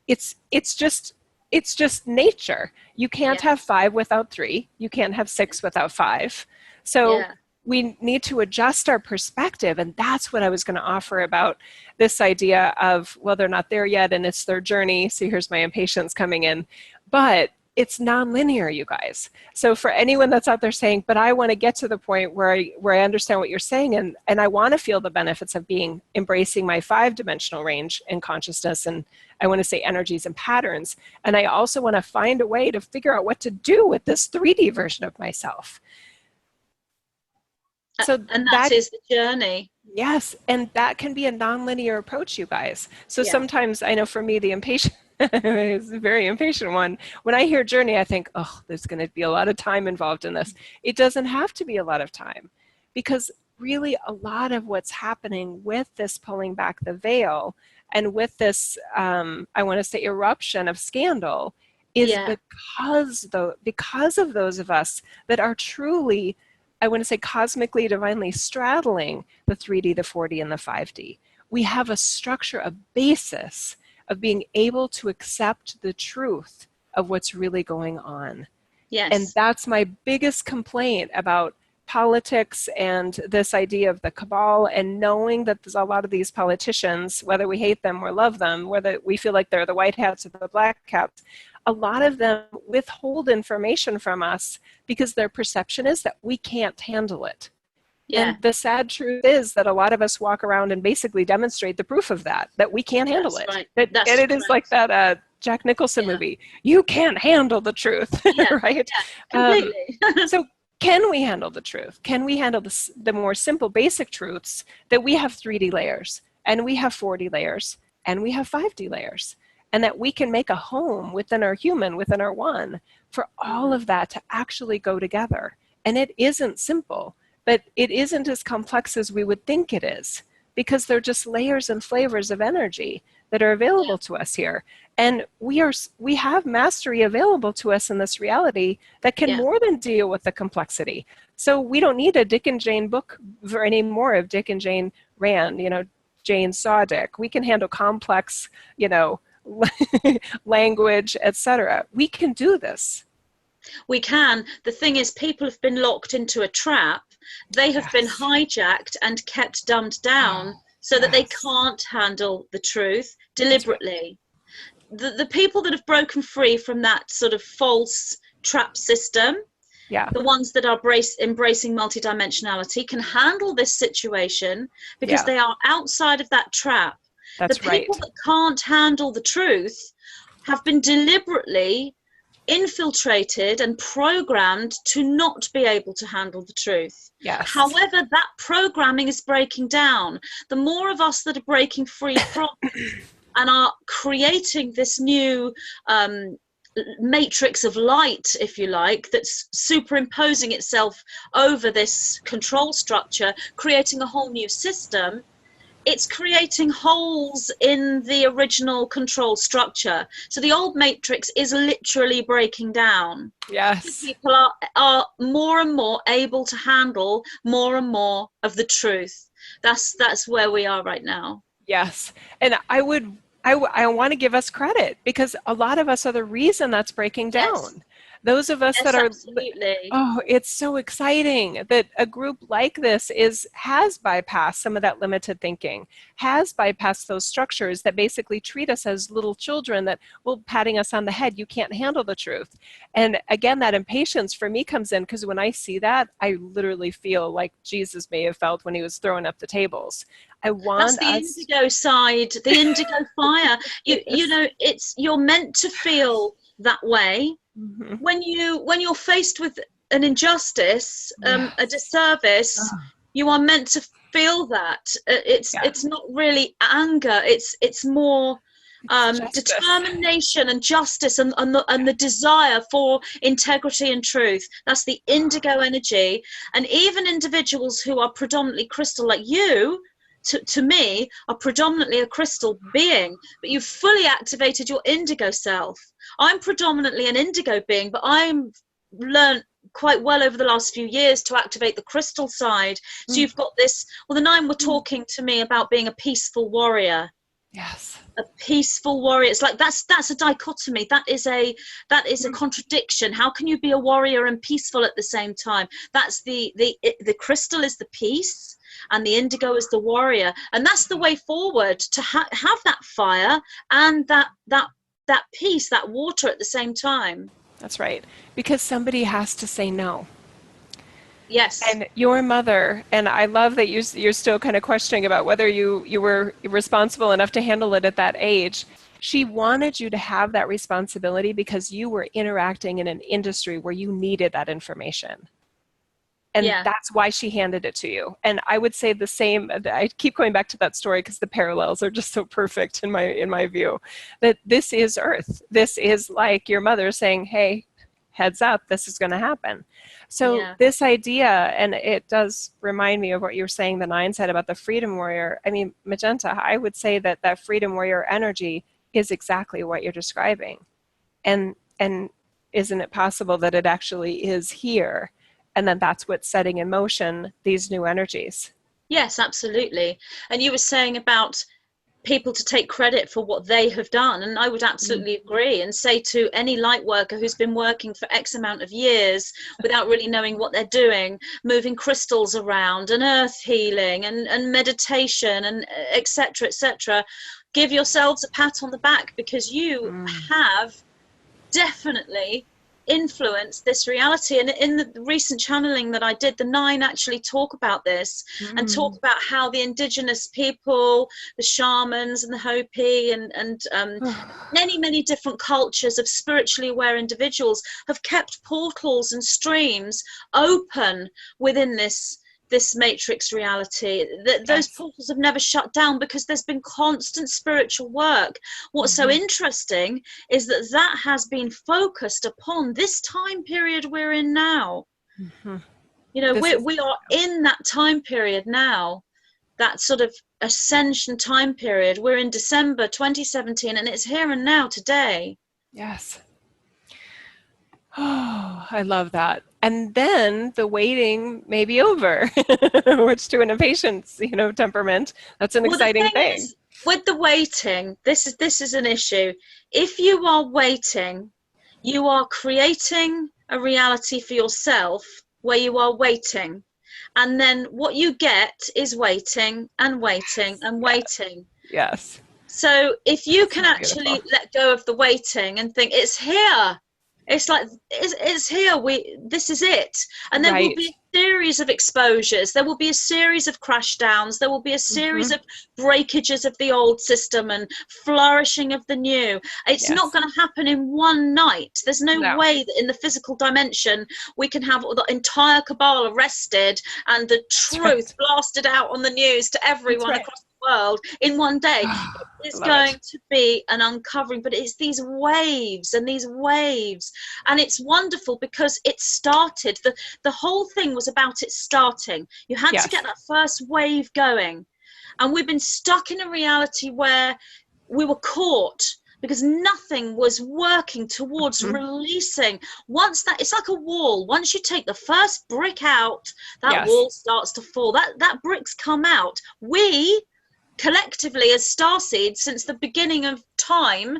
It's just nature. You can't have Yes. 5 without 3. You can't have 6 without 5. So Yeah. we need to adjust our perspective, and that's what I was going to offer about this idea of, well, they're not there yet and it's their journey. So here's my impatience coming in. But it's nonlinear, you guys. So for anyone that's out there saying, but I want to get to the point where I understand what you're saying, and I want to feel the benefits of embracing my 5-dimensional range in consciousness, and I want to say energies and patterns. And I also want to find a way to figure out what to do with this 3D version of myself. So And that that is the journey. Yes, and that can be a nonlinear approach, you guys. So Yeah. sometimes I know for me, the impatient is a very impatient one. When I hear journey, I think, oh, there's going to be a lot of time involved in this. It doesn't have to be a lot of time, because really a lot of what's happening with this pulling back the veil and with this, I want to say, eruption of scandal is Yeah. because of those of us that are truly, I want to say, cosmically, divinely straddling the 3D, the 4D, and the 5D. We have a structure, a basis of being able to accept the truth of what's really going on. And Yes. that's my biggest complaint about politics and this idea of the cabal, and knowing that there's a lot of these politicians, whether we hate them or love them, whether we feel like they're the white hats or the black hats, a lot of them withhold information from us because their perception is that we can't handle it. Yeah. And the sad truth is that a lot of us walk around and basically demonstrate the proof of that we can't handle That's it. right. And That's it is like correct. that Jack Nicholson Yeah. movie, you can't handle the truth, Yeah. right? Completely. So can we handle the truth? Can we handle the more simple, basic truths that we have 3D layers, and we have 4D layers, and we have 5D layers, and that we can make a home within our human, within our one, for all of that to actually go together. And it isn't simple, but it isn't as complex as we would think it is, because they're just layers and flavors of energy that are available to us here. And we have mastery available to us in this reality that can Yeah. more than deal with the complexity. So we don't need a Dick and Jane book for any more of Dick and Jane Rand, Jane saw Dick. We can handle complex, language, etc. We can do this. We can. The thing is, people have been locked into a trap. They have been Yes. hijacked and kept dumbed down so that they Yes. can't handle the truth That's right. deliberately. The people that have broken free from that sort of false trap system, Yeah, the ones that are embracing multidimensionality, can handle this situation because yeah, they are outside of that trap. The that's right. people that can't handle the truth have been deliberately infiltrated and programmed to not be able to handle the truth. Yes. However, that programming is breaking down. The more of us that are breaking free from and are creating this new matrix of light, if you like, that's superimposing itself over this control structure, creating a whole new system, it's creating holes in the original control structure. So the old matrix is literally breaking down. Yes. People are more and more able to handle more and more of the truth. That's where we are right now. Yes. And I want to give us credit, because a lot of us are the reason that's breaking Yes. down. Those of us Yes, that are, absolutely. oh, it's so exciting that a group like this has bypassed some of that limited thinking, has bypassed those structures that basically treat us as little children that, well, patting us on the head, you can't handle the truth. And again, that impatience for me comes in, because when I see that, I literally feel like Jesus may have felt when he was throwing up the tables. I That's want the us. indigo side, the indigo fire. You Yes. know, you're meant to feel that way Mhm. when you're faced with an injustice, a Yes. disservice. Oh, You are meant to feel that. yeah. It's not really anger. It's more It's justice. determination and justice, and the desire for integrity and truth. That's the indigo energy. And even individuals who are predominantly crystal, like you, to me, are predominantly a crystal being, but you've fully activated your indigo self. I'm predominantly an indigo being, but I'm learned quite well over the last few years to activate the crystal side. So Mm. you've got this, well, the nine were talking to me about being a peaceful warrior. Yes. A peaceful warrior. It's like that's a dichotomy. That is a contradiction. How can you be a warrior and peaceful at the same time? That's the crystal is the peace, and the indigo is the warrior, and that's the way forward to have that fire and that peace, that water at the same time. That's right. Because somebody has to say no. Yes. And your mother, and I love that you're still kind of questioning about whether you were responsible enough to handle it at that age. She wanted you to have that responsibility because you were interacting in an industry where you needed that information. And Yeah. that's why she handed it to you. And I would say the same. I keep going back to that story because the parallels are just so perfect in my view. That this is Earth. This is like your mother saying, "Hey, heads up, this is going to happen." So Yeah. this idea, and it does remind me of what you were saying, the nine said about the freedom warrior. I mean, Magenta, I would say that that freedom warrior energy is exactly what you're describing. And isn't it possible that it actually is here? And then that's what's setting in motion these new energies. Yes, absolutely. And you were saying about people to take credit for what they have done, and I would Mm. absolutely agree and say to any light worker who's been working for X amount of years without really knowing what they're doing, moving crystals around and earth healing and meditation and etc etc, give yourselves a pat on the back, because you Mm. have definitely influence this reality. And in the recent channeling that I did, the nine actually talk about this and talk Mm. about how the indigenous people, the shamans and the Hopi and many different cultures of spiritually aware individuals have kept portals and streams open within this matrix reality. Those Yes. portals have never shut down because there's been constant spiritual work. What's so Mhm. interesting is that has been focused upon this time period we're in now. Mhm. You know, This is we are in that time period now, that sort of ascension time period. We're in December 2017, and it's here and now today. yes. Oh, I love that. And then the waiting may be over, which to an impatience, temperament, that's an Well, the exciting thing thing. is, with the waiting, this is an issue. If you are waiting, you are creating a reality for yourself where you are waiting. And then what you get is waiting and waiting and Yes. waiting. Yes. So if you That's can so beautiful. actually let go of the waiting and think it's here, it's like it's here. This is it, and there will Right. be a series of exposures. There will be a series of crash downs. There will be a series Hmm. of breakages of the old system and flourishing of the new. It's not Yes. going to happen in one night. There's no No. way that in the physical dimension we can have the entire cabal arrested and the That's truth right. blasted out on the news to That's everyone right. across the world in one day. I It's love going it. to be an uncovering, but it's these waves and these waves, and it's wonderful because it started. The whole thing was about it starting. You had to get Yes. that first wave going, And we've been stuck in a reality where we were caught because nothing was working towards releasing. Once that, it's like a wall. Once you take the first brick out, that wall starts to fall. That brick's come out. We collectively, as starseeds, since the beginning of time,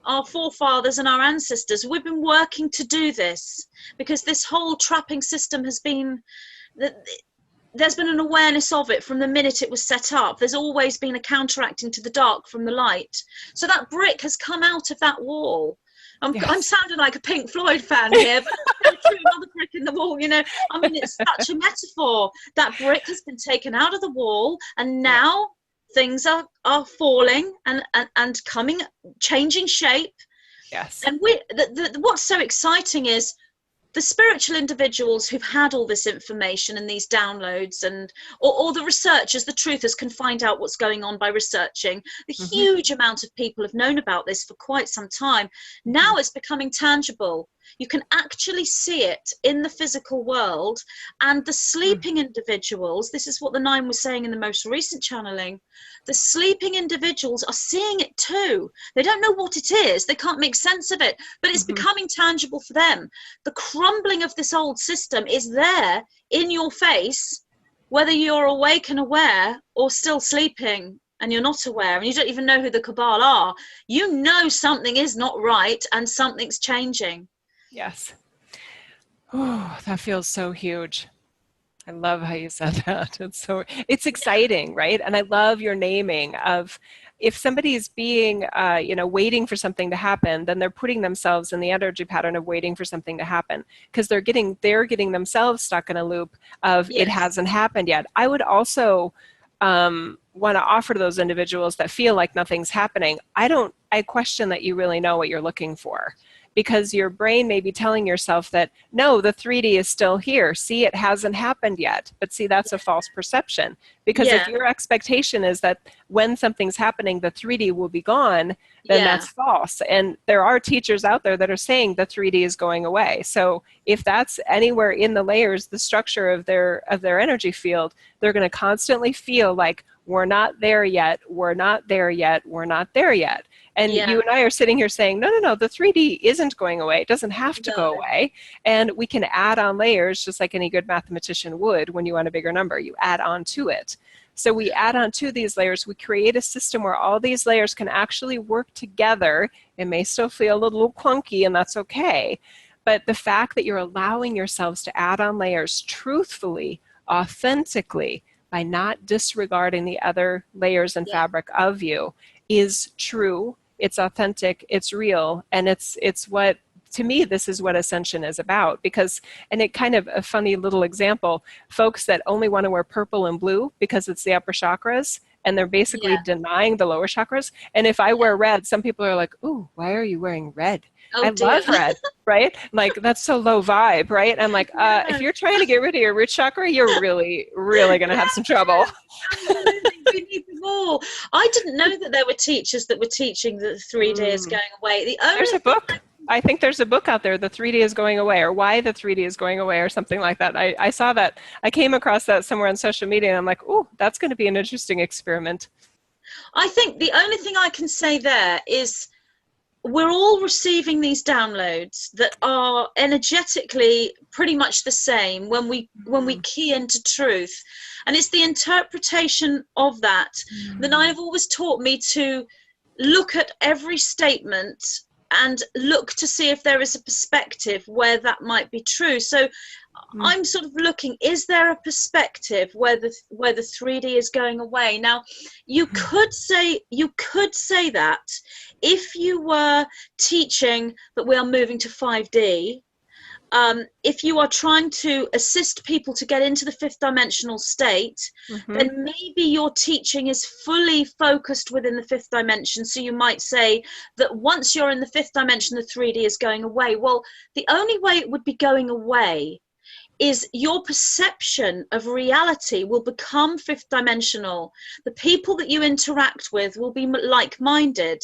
our forefathers and our ancestors, we've been working to do this, because this whole trapping system has been, there's been an awareness of it from the minute it was set up. There's always been a counteracting to the dark from the light. So that brick has come out of that wall. I'm sounding like a Pink Floyd fan here, but another brick in the wall, you know. I mean, it's such a metaphor. That brick has been taken out of the wall, and now things are falling and coming, changing shape. Yes. And what's so exciting is the spiritual individuals who've had all this information and these downloads, and or the researchers, the truthers, can find out what's going on by researching. A huge amount of people have known about this for quite some time. Now it's becoming tangible. You can actually see it in the physical world. And the sleeping individuals, this is what the Nine was saying in the most recent channeling, the sleeping individuals are seeing it too. They don't know what it is. They can't make sense of it, but it's becoming tangible for them. The crumbling of this old system is there in your face, whether you're awake and aware or still sleeping and you're not aware, and you don't even know who the Cabal are. You know something is not right and something's changing. Yes. Oh, that feels so huge. I love how you said that. It's exciting, right? And I love your naming of, if somebody's being, waiting for something to happen, then they're putting themselves in the energy pattern of waiting for something to happen, because they're getting themselves stuck in a loop of it hasn't happened yet. I would also want to offer to those individuals that feel like nothing's happening. I question that you really know what you're looking for, because your brain may be telling yourself that, no, the 3D is still here. See, it hasn't happened yet. But see, that's a false perception. Because if your expectation is that when something's happening, the 3D will be gone, then that's false. And there are teachers out there that are saying the 3D is going away. So if that's anywhere in the layers, the structure of their energy field, they're going to constantly feel like, we're not there yet, we're not there yet, we're not there yet. And you and I are sitting here saying, no, the 3D isn't going away. It doesn't have to go away. And we can add on layers, just like any good mathematician would when you want a bigger number. You add on to it. So we add on to these layers. We create a system where all these layers can actually work together. It may still feel a little clunky, and that's okay. But the fact that you're allowing yourselves to add on layers truthfully, authentically, by not disregarding the other layers and fabric of you, is true. It's authentic, it's real, and it's what, to me, this is what ascension is about. Because, and it kind of a funny little example, folks that only want to wear purple and blue because it's the upper chakras, and they're basically denying the lower chakras. And if I wear red, some people are like, ooh, why are you wearing red? I love red, right? Like, that's so low vibe, right? I'm like, if you're trying to get rid of your root chakra, you're really, really going to have some trouble. Absolutely, we need them all. I didn't know that there were teachers that were teaching that the 3D is going away. There's a book. I think there's a book out there, The 3D is Going Away, or Why the 3D is Going Away, or something like that. I saw that. I came across that somewhere on social media, and I'm like, oh, that's going to be an interesting experiment. I think the only thing I can say there is, we're all receiving these downloads that are energetically pretty much the same when we key into truth, and it's the interpretation of that. Then I've always taught me to look at every statement and look to see if there is a perspective where that might be true. So I'm sort of looking, is there a perspective where the 3D is going away? Now, you could say that if you were teaching that we are moving to 5D, if you are trying to assist people to get into the fifth dimensional state, then maybe your teaching is fully focused within the fifth dimension. So you might say that once you're in the fifth dimension, the 3D is going away. Well, the only way it would be going away is your perception of reality will become fifth dimensional. The people that you interact with will be like-minded.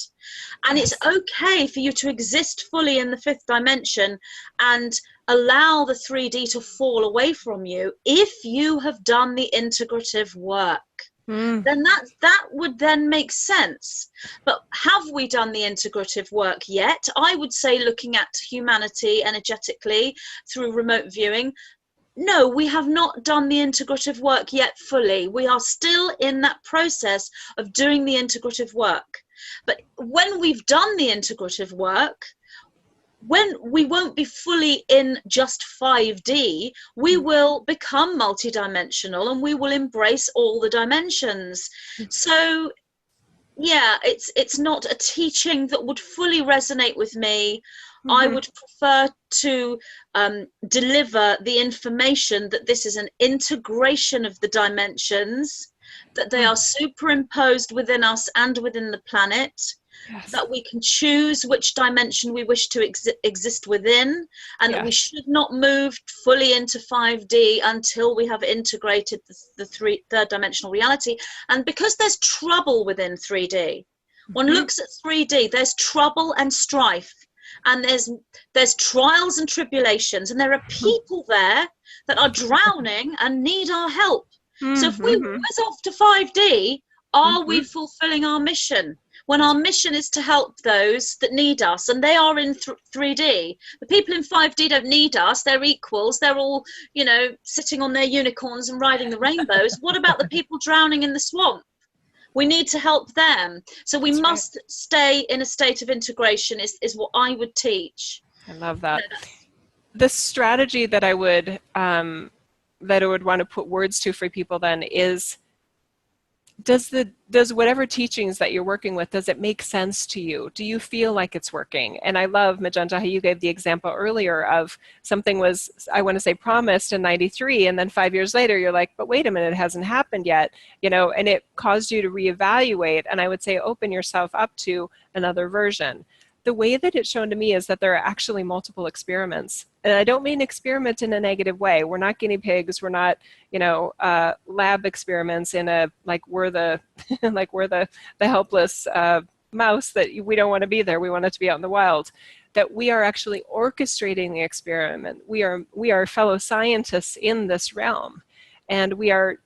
And it's okay for you to exist fully in the fifth dimension and allow the 3D to fall away from you if you have done the integrative work. Mm. then that would then make sense. But have we done the integrative work yet? I would say, looking at humanity energetically through remote viewing, no, we have not done the integrative work yet fully. We are still in that process of doing the integrative work. But when we've done the integrative work, when we won't be fully in just 5D, we will become multidimensional and we will embrace all the dimensions. So yeah, it's not a teaching that would fully resonate with me. I would prefer to deliver the information that this is an integration of the dimensions, that they are superimposed within us and within the planet, Yes. that we can choose which dimension we wish to exist within, and that we should not move fully into 5D until we have integrated the third dimensional reality. And because there's trouble within 3D, one looks at 3D, there's trouble and strife, and there's trials and tribulations, and there are people there that are drowning and need our help. So if we whiz off to 5D, are we fulfilling our mission? When our mission is to help those that need us, and they are in 3D. The people in 5D don't need us, they're equals, they're all, sitting on their unicorns and riding the rainbows. What about the people drowning in the swamp? We need to help them. So we must stay in a state of integration is what I would teach. I love that. The strategy that I would want to put words to for people then is, does whatever teachings that you're working with, does it make sense to you? Do you feel like it's working? And I love, Magenta, how you gave the example earlier of something was, I want to say, promised in 93, and then 5 years later you're like, but wait a minute, it hasn't happened yet, and it caused you to reevaluate, and I would say open yourself up to another version. The way that it's shown to me is that there are actually multiple experiments. And I don't mean experiment in a negative way. We're not guinea pigs. We're not, lab experiments in a, like we're the, the helpless mouse that we don't want to be there. We want it to be out in the wild. That we are actually orchestrating the experiment. We are fellow scientists in this realm. And we are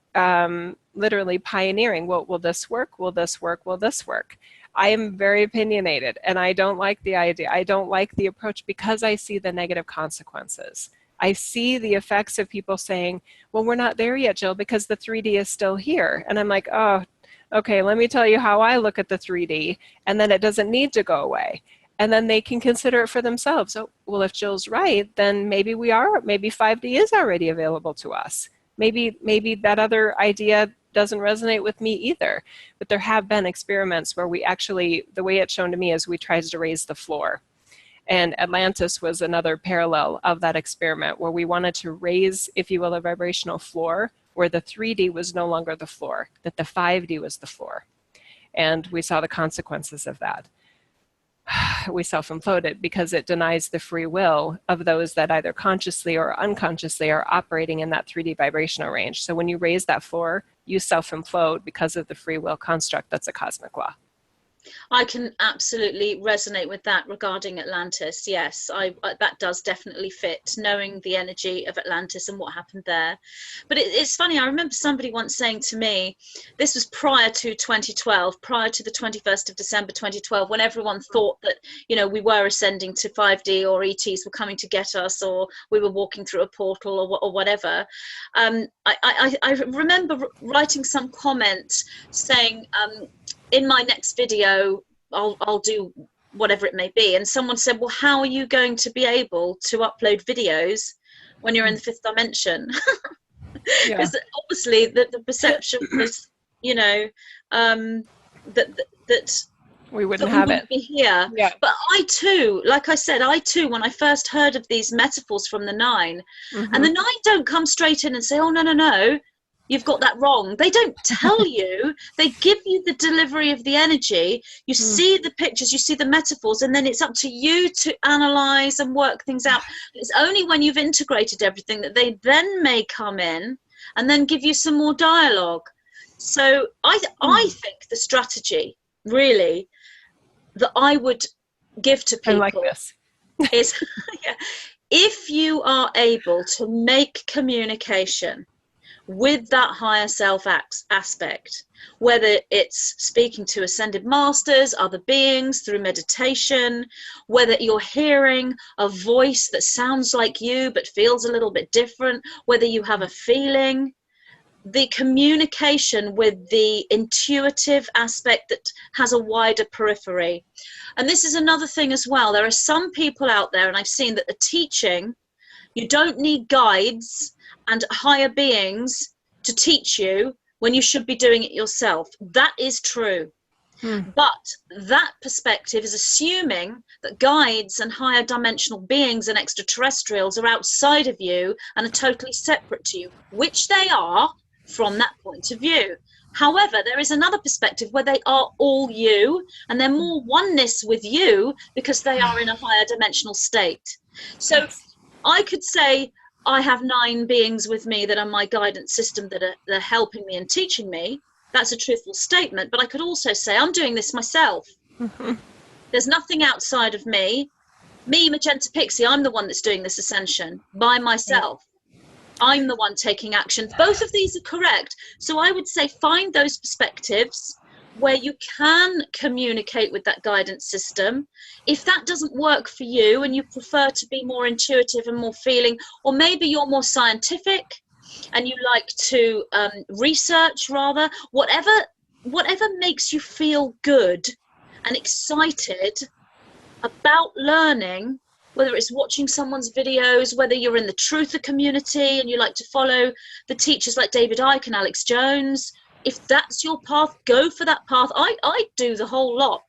literally pioneering. Well, will this work? Will this work? Will this work? I am very opinionated, and I don't like the idea. I don't like the approach because I see the negative consequences. I see the effects of people saying, well, we're not there yet, Jill, because the 3D is still here. And I'm like, oh, okay, let me tell you how I look at the 3D, and then it doesn't need to go away. And then they can consider it for themselves. So, well, if Jill's right, then maybe 5D is already available to us. Maybe that other idea doesn't resonate with me either. But there have been experiments where we actually, the way it's shown to me is we tried to raise the floor. And Atlantis was another parallel of that experiment where we wanted to raise, if you will, a vibrational floor where the 3D was no longer the floor, that the 5D was the floor. And we saw the consequences of that. We self-imploded because it denies the free will of those that either consciously or unconsciously are operating in that 3D vibrational range. So when you raise that floor, you self-implode because of the free will construct that's a cosmic law. I can absolutely resonate with that regarding Atlantis. Yes, that does definitely fit, knowing the energy of Atlantis and what happened there. But it's funny, I remember somebody once saying to me, this was prior to 2012, prior to the 21st of December 2012, when everyone thought that, we were ascending to 5D or ETs were coming to get us, or we were walking through a portal or whatever. I remember writing some comment saying, in my next video, I'll do whatever it may be. And someone said, well, how are you going to be able to upload videos when you're in the fifth dimension? Because obviously the perception was, that we wouldn't have it. Be here. Yeah. But I too, like I said, when I first heard of these metaphors from the Nine, and the Nine don't come straight in and say, oh, no, you've got that wrong. They don't tell you. They give you the delivery of the energy. You see the pictures, you see the metaphors, and then it's up to you to analyze and work things out. It's only when you've integrated everything that they then may come in and then give you some more dialogue. So I think the strategy, really, that I would give to people like this. is if you are able to make communication with that higher self aspect, whether it's speaking to ascended masters, other beings through meditation, whether you're hearing a voice that sounds like you but feels a little bit different, whether you have a feeling, the communication with the intuitive aspect that has a wider periphery. And this is another thing as well. There are some people out there, and I've seen that the teaching, you don't need guides and higher beings to teach you when you should be doing it yourself. That is true. But that perspective is assuming that guides and higher dimensional beings and extraterrestrials are outside of you and are totally separate to you, which they are from that point of view. However, there is another perspective where they are all you, and they're more oneness with you because they are in a higher dimensional state. So I could say I have 9 beings with me that are my guidance system that are helping me and teaching me. That's a truthful statement. But I could also say I'm doing this myself. There's nothing outside of me. Me, Magenta Pixie, I'm the one that's doing this ascension by myself. I'm the one taking action. Both of these are correct. So I would say find those perspectives where you can communicate with that guidance system. If that doesn't work for you and you prefer to be more intuitive and more feeling, or maybe you're more scientific and you like to research rather, whatever makes you feel good and excited about learning, whether it's watching someone's videos, whether you're in the truther community and you like to follow the teachers like David Icke and Alex Jones, if that's your path, go for that path. I do the whole lot.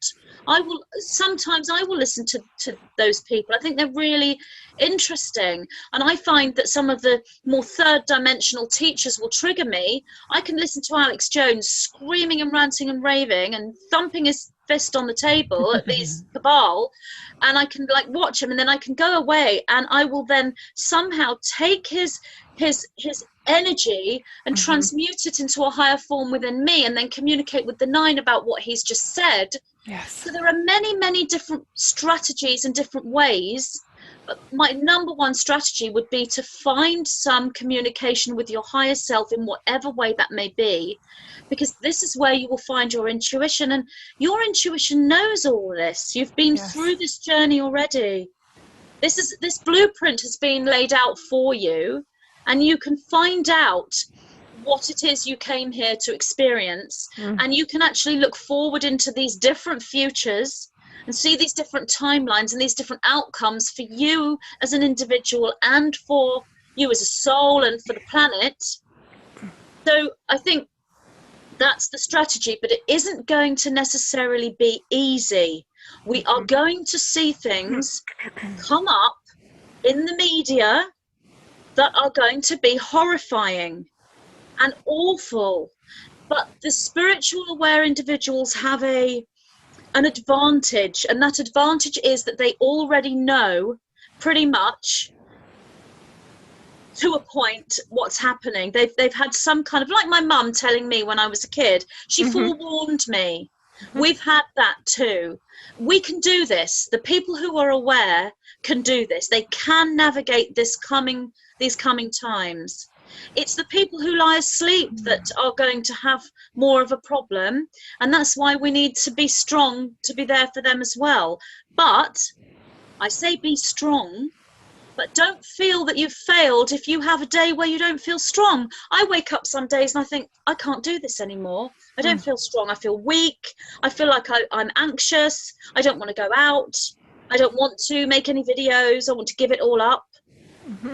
Sometimes I will listen to those people. I think they're really interesting. And I find that some of the more third dimensional teachers will trigger me. I can listen to Alex Jones screaming and ranting and raving and thumping his fist on the table at these cabal, and I can like watch him, and then I can go away and I will then somehow take his energy and transmute it into a higher form within me, and then communicate with the 9 about what he's just said. Yes. So there are many different strategies and different ways. But my number one strategy would be to find some communication with your higher self in whatever way that may be, because this is where you will find your intuition, and your intuition knows all this. You've been through this journey already. This blueprint has been laid out for you, and you can find out what it is you came here to experience, and you can actually look forward into these different futures and see these different timelines and these different outcomes for you as an individual and for you as a soul and for the planet. So I think that's the strategy, but it isn't going to necessarily be easy. We are going to see things come up in the media that are going to be horrifying and awful, but the spiritual aware individuals have an advantage, and that advantage is that they already know pretty much to a point what's happening. They've had some kind of, like my mum telling me when I was a kid, she forewarned me. We've had that too. We can do this. The people who are aware can do this. They can navigate these coming times. It's the people who lie asleep that are going to have more of a problem, and that's why we need to be strong to be there for them as well. But I say be strong, but don't feel that you've failed if you have a day where you don't feel strong. I wake up some days and I think, I can't do this anymore. I don't feel strong. I feel weak. I feel like I'm anxious. I don't want to go out. I don't want to make any videos. I want to give it all up.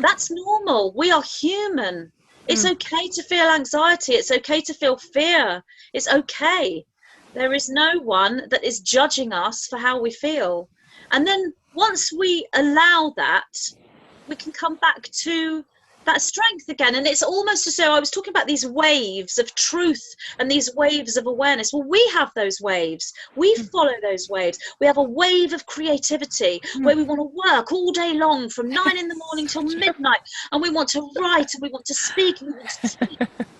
That's normal. We are human. It's okay to feel anxiety. It's okay to feel fear. It's okay. There is no one that is judging us for how we feel. And then once we allow that, we can come back to that strength again. And it's almost as though I was talking about these waves of truth and these waves of awareness. Well, we have those waves. We follow those waves. We have a wave of creativity where we want to work all day long from 9 in the morning till midnight, and we want to write and we want to speak and we want to speak.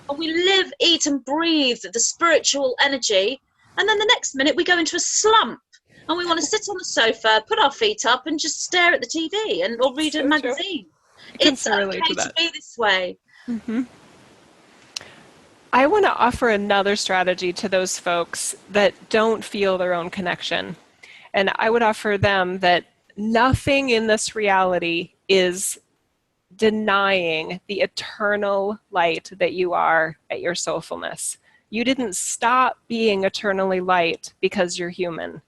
And we live, eat and breathe the spiritual energy. And then the next minute we go into a slump and we want to sit on the sofa, put our feet up and just stare at the TV or read a magazine. It's okay to be this way. I want to offer another strategy to those folks that don't feel their own connection. And I would offer them that nothing in this reality is denying the eternal light that you are at your soulfulness. You didn't stop being eternally light because you're human.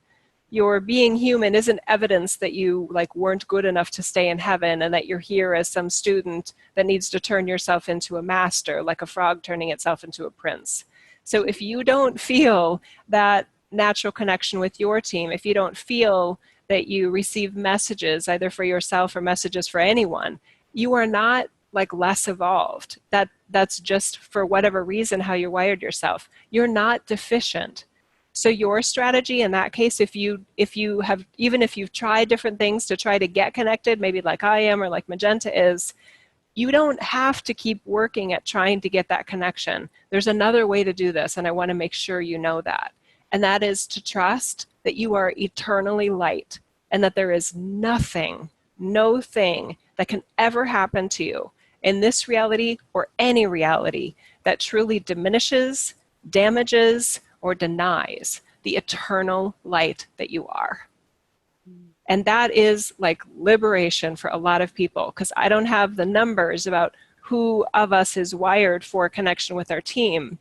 Your being human isn't evidence that you weren't good enough to stay in heaven and that you're here as some student that needs to turn yourself into a master, like a frog turning itself into a prince. So if you don't feel that natural connection with your team, if you don't feel that you receive messages either for yourself or messages for anyone, you are not less evolved. That's just for whatever reason how you wired yourself. You're not deficient. So your strategy in that case, if you have, even if you've tried different things to try to get connected, maybe like I am or like Magenta is, you don't have to keep working at trying to get that connection. There's another way to do this, and I want to make sure you know that. And that is to trust that you are eternally light and that there is nothing, no thing that can ever happen to you in this reality or any reality that truly diminishes, damages, or denies the eternal light that you are. And that is liberation for a lot of people, because I don't have the numbers about who of us is wired for connection with our team.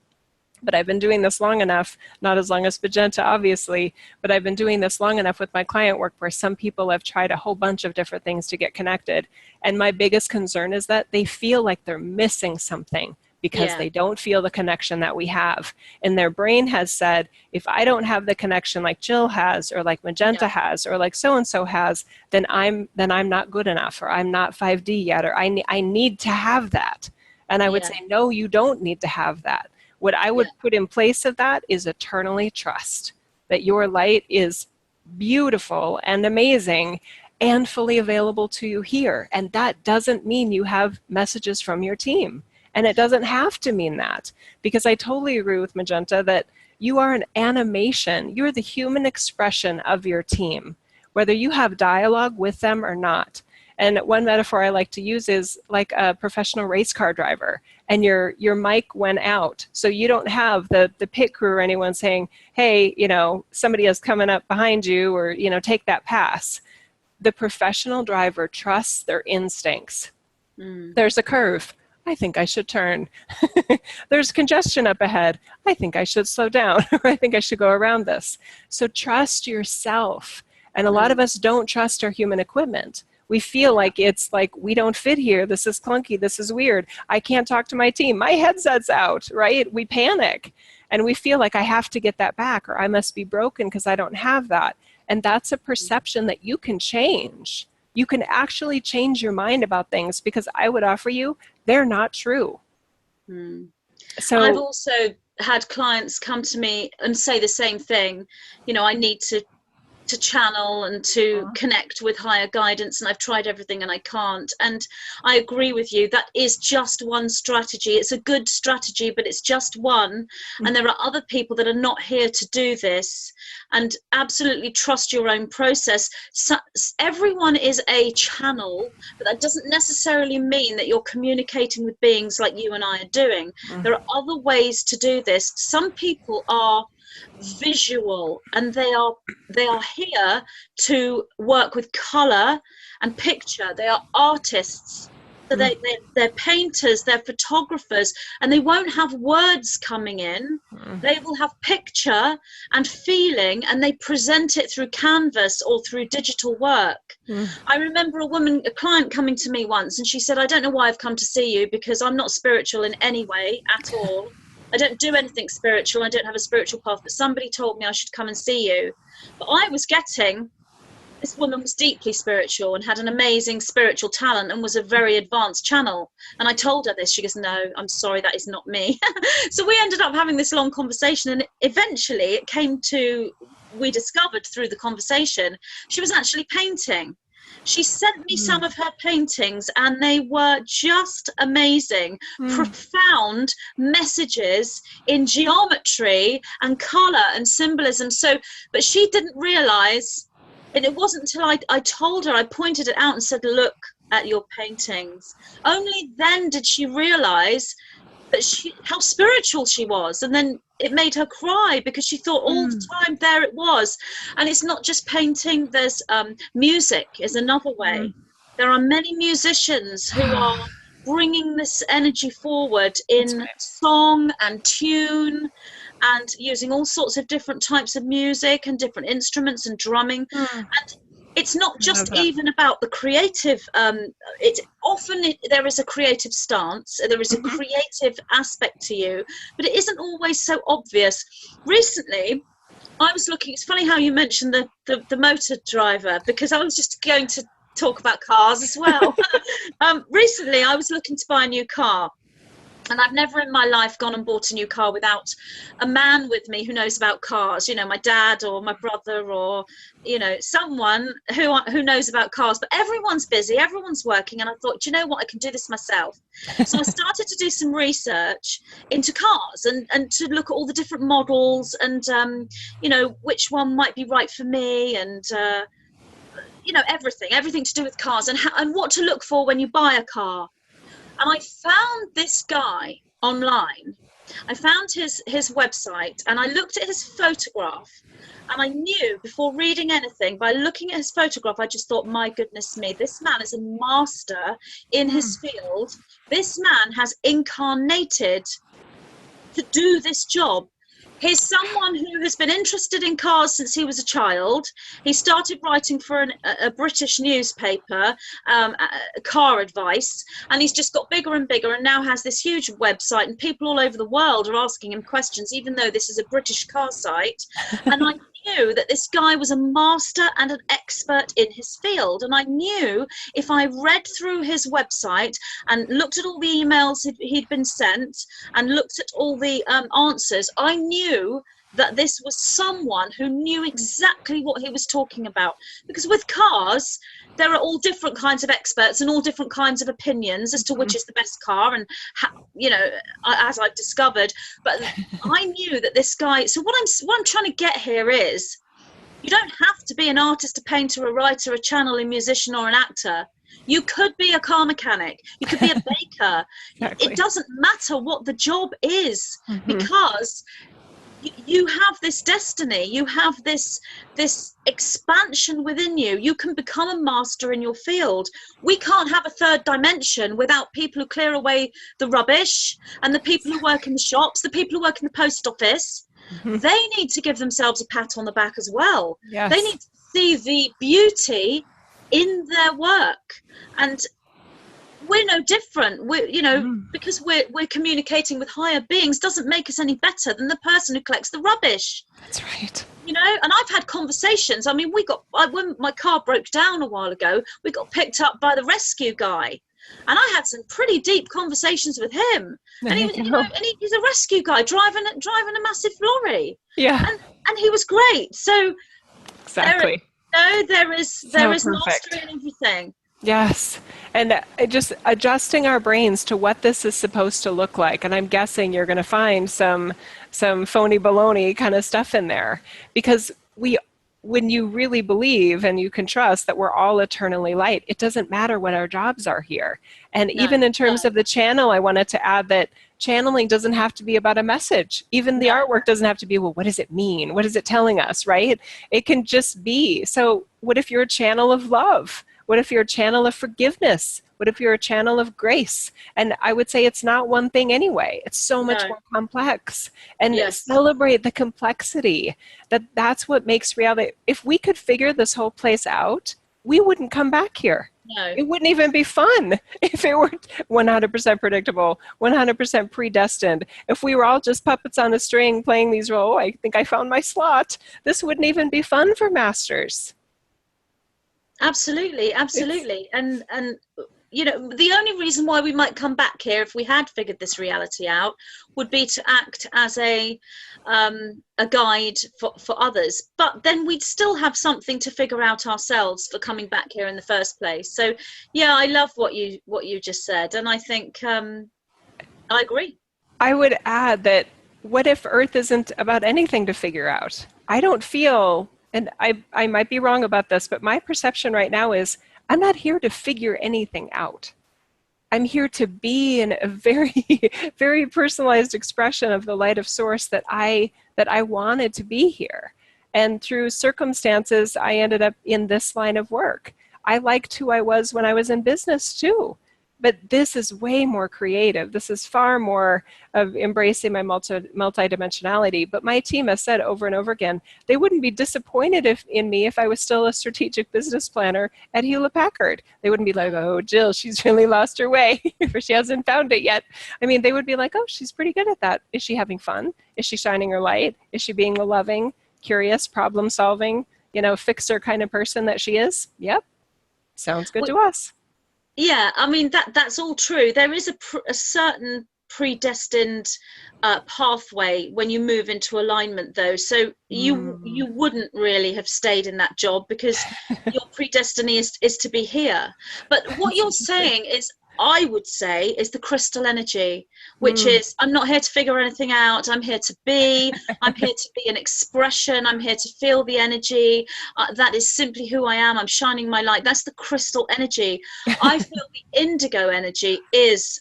But I've been doing this long enough, not as long as Magenta, obviously, but I've been doing this long enough with my client work where some people have tried a whole bunch of different things to get connected. And my biggest concern is that they feel like they're missing something because they don't feel the connection that we have. And their brain has said, if I don't have the connection like Jill has, or like Magenta has, or like so-and-so has, then I'm not good enough, or I'm not 5D yet, or I need to have that. And I would say, no, you don't need to have that. What I would put in place of that is eternally trust that your light is beautiful and amazing and fully available to you here. And that doesn't mean you have messages from your team. And it doesn't have to mean that, because I totally agree with Magenta that you are an animation. You're the human expression of your team, whether you have dialogue with them or not. And one metaphor I like to use is like a professional race car driver, and your mic went out. So you don't have the pit crew or anyone saying, hey, somebody is coming up behind you, or, take that pass. The professional driver trusts their instincts. There's a curve. I think I should turn. There's congestion up ahead. I think I should slow down, or I think I should go around this. So trust yourself. And a lot of us don't trust our human equipment. We feel like it's like, we don't fit here. This is clunky. This is weird. I can't talk to my team. My headset's out, right? We panic. And we feel like I have to get that back, or I must be broken because I don't have that. And that's a perception that you can change. You can actually change your mind about things, because I would offer you, they're not true. So I've also had clients come to me and say the same thing. I need to channel and to connect with higher guidance, and I've tried everything and I can't. And I agree with you, that is just one strategy. It's a good strategy, but it's just one. And there are other people that are not here to do this. And absolutely trust your own process. So everyone is a channel, but that doesn't necessarily mean that you're communicating with beings like you and I are doing. There are other ways to do this. Some people are visual, and they are here to work with color and picture. They are artists. So they're painters, they're photographers, and they won't have words coming in. They will have picture and feeling, and they present it through canvas or through digital work. I remember a client coming to me once, and she said, I don't know why I've come to see you, because I'm not spiritual in any way at all. I don't do anything spiritual. I don't have a spiritual path, but somebody told me I should come and see you. But I was getting, this woman was deeply spiritual and had an amazing spiritual talent and was a very advanced channel. And I told her this. She goes, no, I'm sorry, that is not me. So we ended up having this long conversation, and eventually it came to, we discovered through the conversation, she was actually painting. She sent me some of her paintings, and they were just amazing, profound messages in geometry and color and symbolism. So, but she didn't realize, and it wasn't until I told her, I pointed it out and said, look at your paintings. Only then did she realize that how spiritual she was, and then it made her cry because she thought all the time there it was. And it's not just painting, there's music is another way. There are many musicians who are bringing this energy forward in song and tune, and using all sorts of different types of music and different instruments and drumming. And it's not just even about the creative. It's often there is a creative stance, there is a creative aspect to you, but it isn't always so obvious. Recently, I was looking. It's funny how you mentioned the motor driver, because I was just going to talk about cars as well. Recently, I was looking to buy a new car. And I've never in my life gone and bought a new car without a man with me who knows about cars, you know, my dad or my brother, or, you know, someone who knows about cars. But everyone's busy, everyone's working. And I thought, you know what, I can do this myself. So I started to do some research into cars and to look at all the different models and, you know, which one might be right for me, and, you know, everything to do with cars, and what to look for when you buy a car. And I found this guy online. I found his website, and I looked at his photograph, and I knew before reading anything, by looking at his photograph, I just thought, my goodness me, this man is a master in his field. This man has incarnated to do this job. He's someone who has been interested in cars since he was a child. He started writing for a British newspaper, car advice, and he's just got bigger and bigger, and now has this huge website, and people all over the world are asking him questions, even though this is a British car site. And I knew that this guy was a master and an expert in his field, and I knew if I read through his website and looked at all the emails he'd been sent and looked at all the answers, I knew that this was someone who knew exactly what he was talking about. Because with cars, there are all different kinds of experts and all different kinds of opinions as to which is the best car, and how, you know, as I've discovered. But I knew that this guy. So what I'm trying to get here is, you don't have to be an artist, a painter, a writer, a channeling musician, or an actor. You could be a car mechanic. You could be a baker. Exactly. It doesn't matter what the job is, because you have this destiny, you have this expansion within you. You can become a master in your field. We can't have a third dimension without people who clear away the rubbish, and the people who work in the shops, the people who work in the post office. They need to give themselves a pat on the back as well. Yes. They need to see the beauty in their work, and we're no different. We're, you know, because we're communicating with higher beings doesn't make us any better than the person who collects the rubbish. That's right. You know, and I've had conversations. I mean, when my car broke down a while ago, we got picked up by the rescue guy, and I had some pretty deep conversations with him. And he's a rescue guy driving a massive lorry. Yeah. And he was great. So exactly. There is mastery in everything. Yes. And just adjusting our brains to what this is supposed to look like. And I'm guessing you're going to find some phony baloney kind of stuff in there, because when you really believe and you can trust that we're all eternally light, it doesn't matter what our jobs are here. And even in terms of the channel, I wanted to add that channeling doesn't have to be about a message. Even the artwork doesn't have to be, well, what does it mean? What is it telling us, right? It can just be. So what if you're a channel of love? What if you're a channel of forgiveness? What if you're a channel of grace? And I would say it's not one thing anyway. It's so much more complex. And celebrate the complexity. That's what makes reality. If we could figure this whole place out, we wouldn't come back here. No. It wouldn't even be fun if it were 100% predictable, 100% predestined. If we were all just puppets on a string playing these roles, I think I found my slot. This wouldn't even be fun for masters. Absolutely. And you know, the only reason why we might come back here if we had figured this reality out would be to act as a guide for others. But then we'd still have something to figure out ourselves for coming back here in the first place. So yeah, I love what you just said, and I think I agree. I would add that what if Earth isn't about anything to figure out? I don't feel, and I might be wrong about this, but my perception right now is I'm not here to figure anything out. I'm here to be in a very, very personalized expression of the light of source that I wanted to be here. And through circumstances, I ended up in this line of work. I liked who I was when I was in business too. But this is way more creative. This is far more of embracing my multidimensionality. But my team has said over and over again, they wouldn't be disappointed in me if I was still a strategic business planner at Hewlett Packard. They wouldn't be like, oh, Jill, she's really lost her way, or she hasn't found it yet. I mean, they would be like, oh, she's pretty good at that. Is she having fun? Is she shining her light? Is she being the loving, curious, problem solving, fixer kind of person that she is? Yep. Sounds good to us. Yeah, I mean, that's all true. There is a certain predestined pathway when you move into alignment, though. So you wouldn't really have stayed in that job because your predestiny is to be here. But what you're saying is, I would say, is the crystal energy, which is, I'm not here to figure anything out. I'm here to be. I'm here to be an expression. I'm here to feel the energy. That is simply who I am. I'm shining my light. That's the crystal energy. I feel the indigo energy is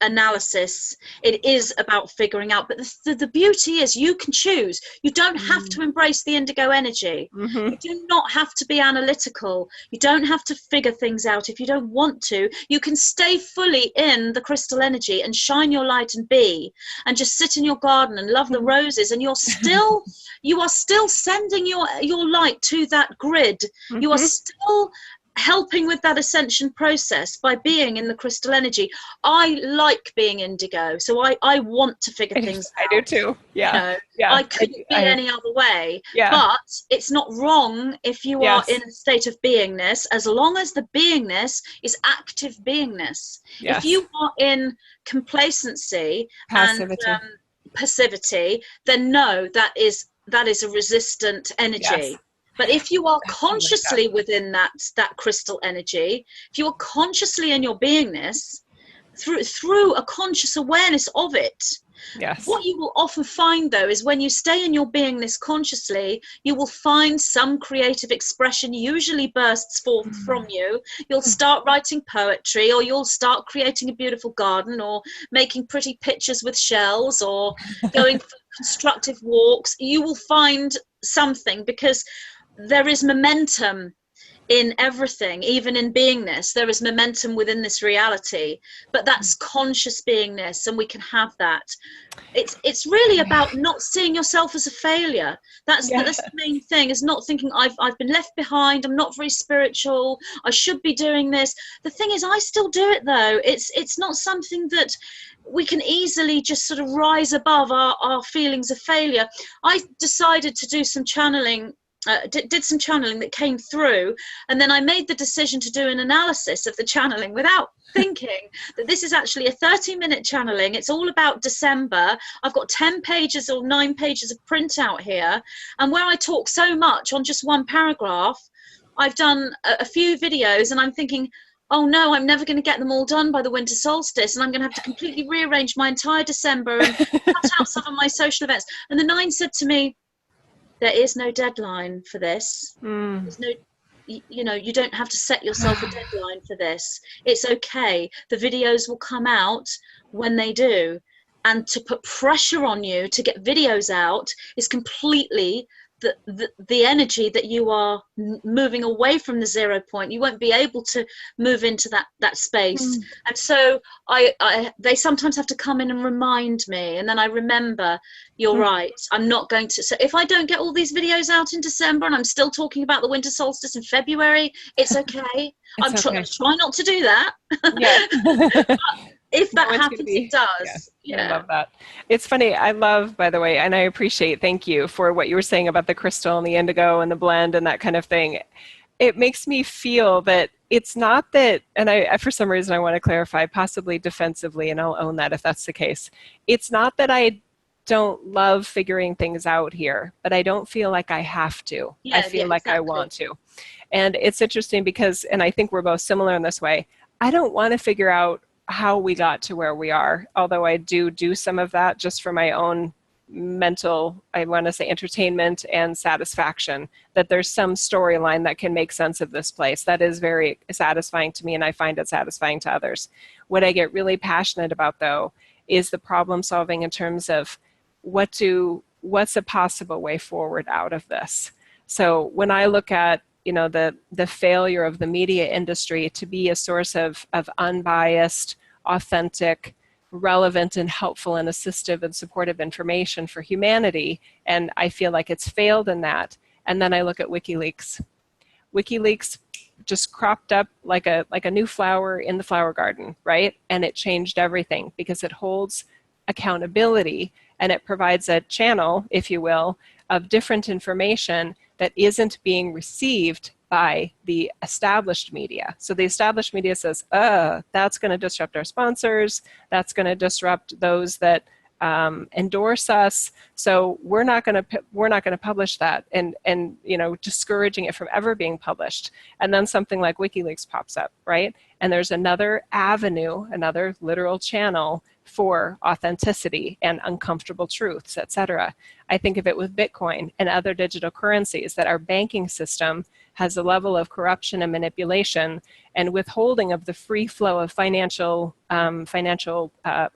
analysis. It is about figuring out, but the beauty is you can choose. You don't have to embrace the indigo energy. You do not have to be analytical. You don't have to figure things out if you don't want to. You can stay fully in the crystal energy and shine your light and be, and just sit in your garden and love the roses, and you are still sending your light to that grid. You are still helping with that ascension process by being in the crystal energy. I like being indigo, so I want to figure things out. I do too. Yeah. I couldn't be any other way. Yeah. But it's not wrong if you are in a state of beingness, as long as the beingness is active beingness. If you are in complacency passivity. And passivity, then no, that is a resistant energy. Yes. But if you are consciously within that crystal energy, if you are consciously in your beingness, through a conscious awareness of it, what you will often find, though, is when you stay in your beingness consciously, you will find some creative expression usually bursts forth from you. You'll start writing poetry, or you'll start creating a beautiful garden, or making pretty pictures with shells, or going for constructive walks. You will find something, because there is momentum in everything, even in beingness. There is momentum within this reality, but that's conscious beingness, and we can have that. It's really about not seeing yourself as a failure. That's the main thing, is not thinking I've been left behind, I'm not very spiritual, I should be doing this. The thing is, I still do it, though. It's not something that we can easily just sort of rise above our feelings of failure. I decided to do some channeling, did some channeling that came through, and then I made the decision to do an analysis of the channeling without thinking that this is actually a 30-minute channeling. It's all about December. I've got 10 pages or 9 pages of printout here, and where I talk so much on just one paragraph, I've done a few videos, and I'm thinking, oh no, I'm never going to get them all done by the winter solstice, and I'm going to have to completely rearrange my entire December and cut out some of my social events. And the 9 said to me, there is no deadline for this. There's no, you don't have to set yourself a deadline for this. It's okay. The videos will come out when they do. And to put pressure on you to get videos out is completely the energy that you are moving away from the 0 point. You won't be able to move into that space. And so they sometimes have to come in and remind me, and then I remember, you're right, I'm not going to. So if I don't get all these videos out in December and I'm still talking about the winter solstice in February, it's okay. I'm trying not to do that. But if that happens, it does. I love that. It's funny. I love, by the way, and I appreciate, thank you for what you were saying about the crystal and the indigo and the blend and that kind of thing. It makes me feel that it's not that, and I for some reason I want to clarify, possibly defensively, and I'll own that if that's the case. It's not that I don't love figuring things out here, but I don't feel like I have to. I feel like I want to. And it's interesting because, and I think we're both similar in this way, I don't want to figure out how we got to where we are, although I do some of that just for my own mental, I want to say, entertainment and satisfaction, that there's some storyline that can make sense of this place. That is very satisfying to me, and I find it satisfying to others. What I get really passionate about, though, is the problem solving in terms of what's a possible way forward out of this. So when I look at, you know, the failure of the media industry to be a source of unbiased, authentic, relevant and helpful and assistive and supportive information for humanity, and I feel like it's failed in that. And then I look at WikiLeaks. WikiLeaks just cropped up like a new flower in the flower garden, right? And it changed everything because it holds accountability and it provides a channel, if you will, of different information that isn't being received by the established media. So the established media says, that's going to disrupt our sponsors, that's going to disrupt those that endorse us, so we're not going to publish that, and you know, discouraging it from ever being published. And then something like WikiLeaks pops up, right? And there's another avenue, another literal channel for authenticity and uncomfortable truths, etc. I think of it with Bitcoin and other digital currencies, that our banking system has a level of corruption and manipulation and withholding of the free flow of financial, I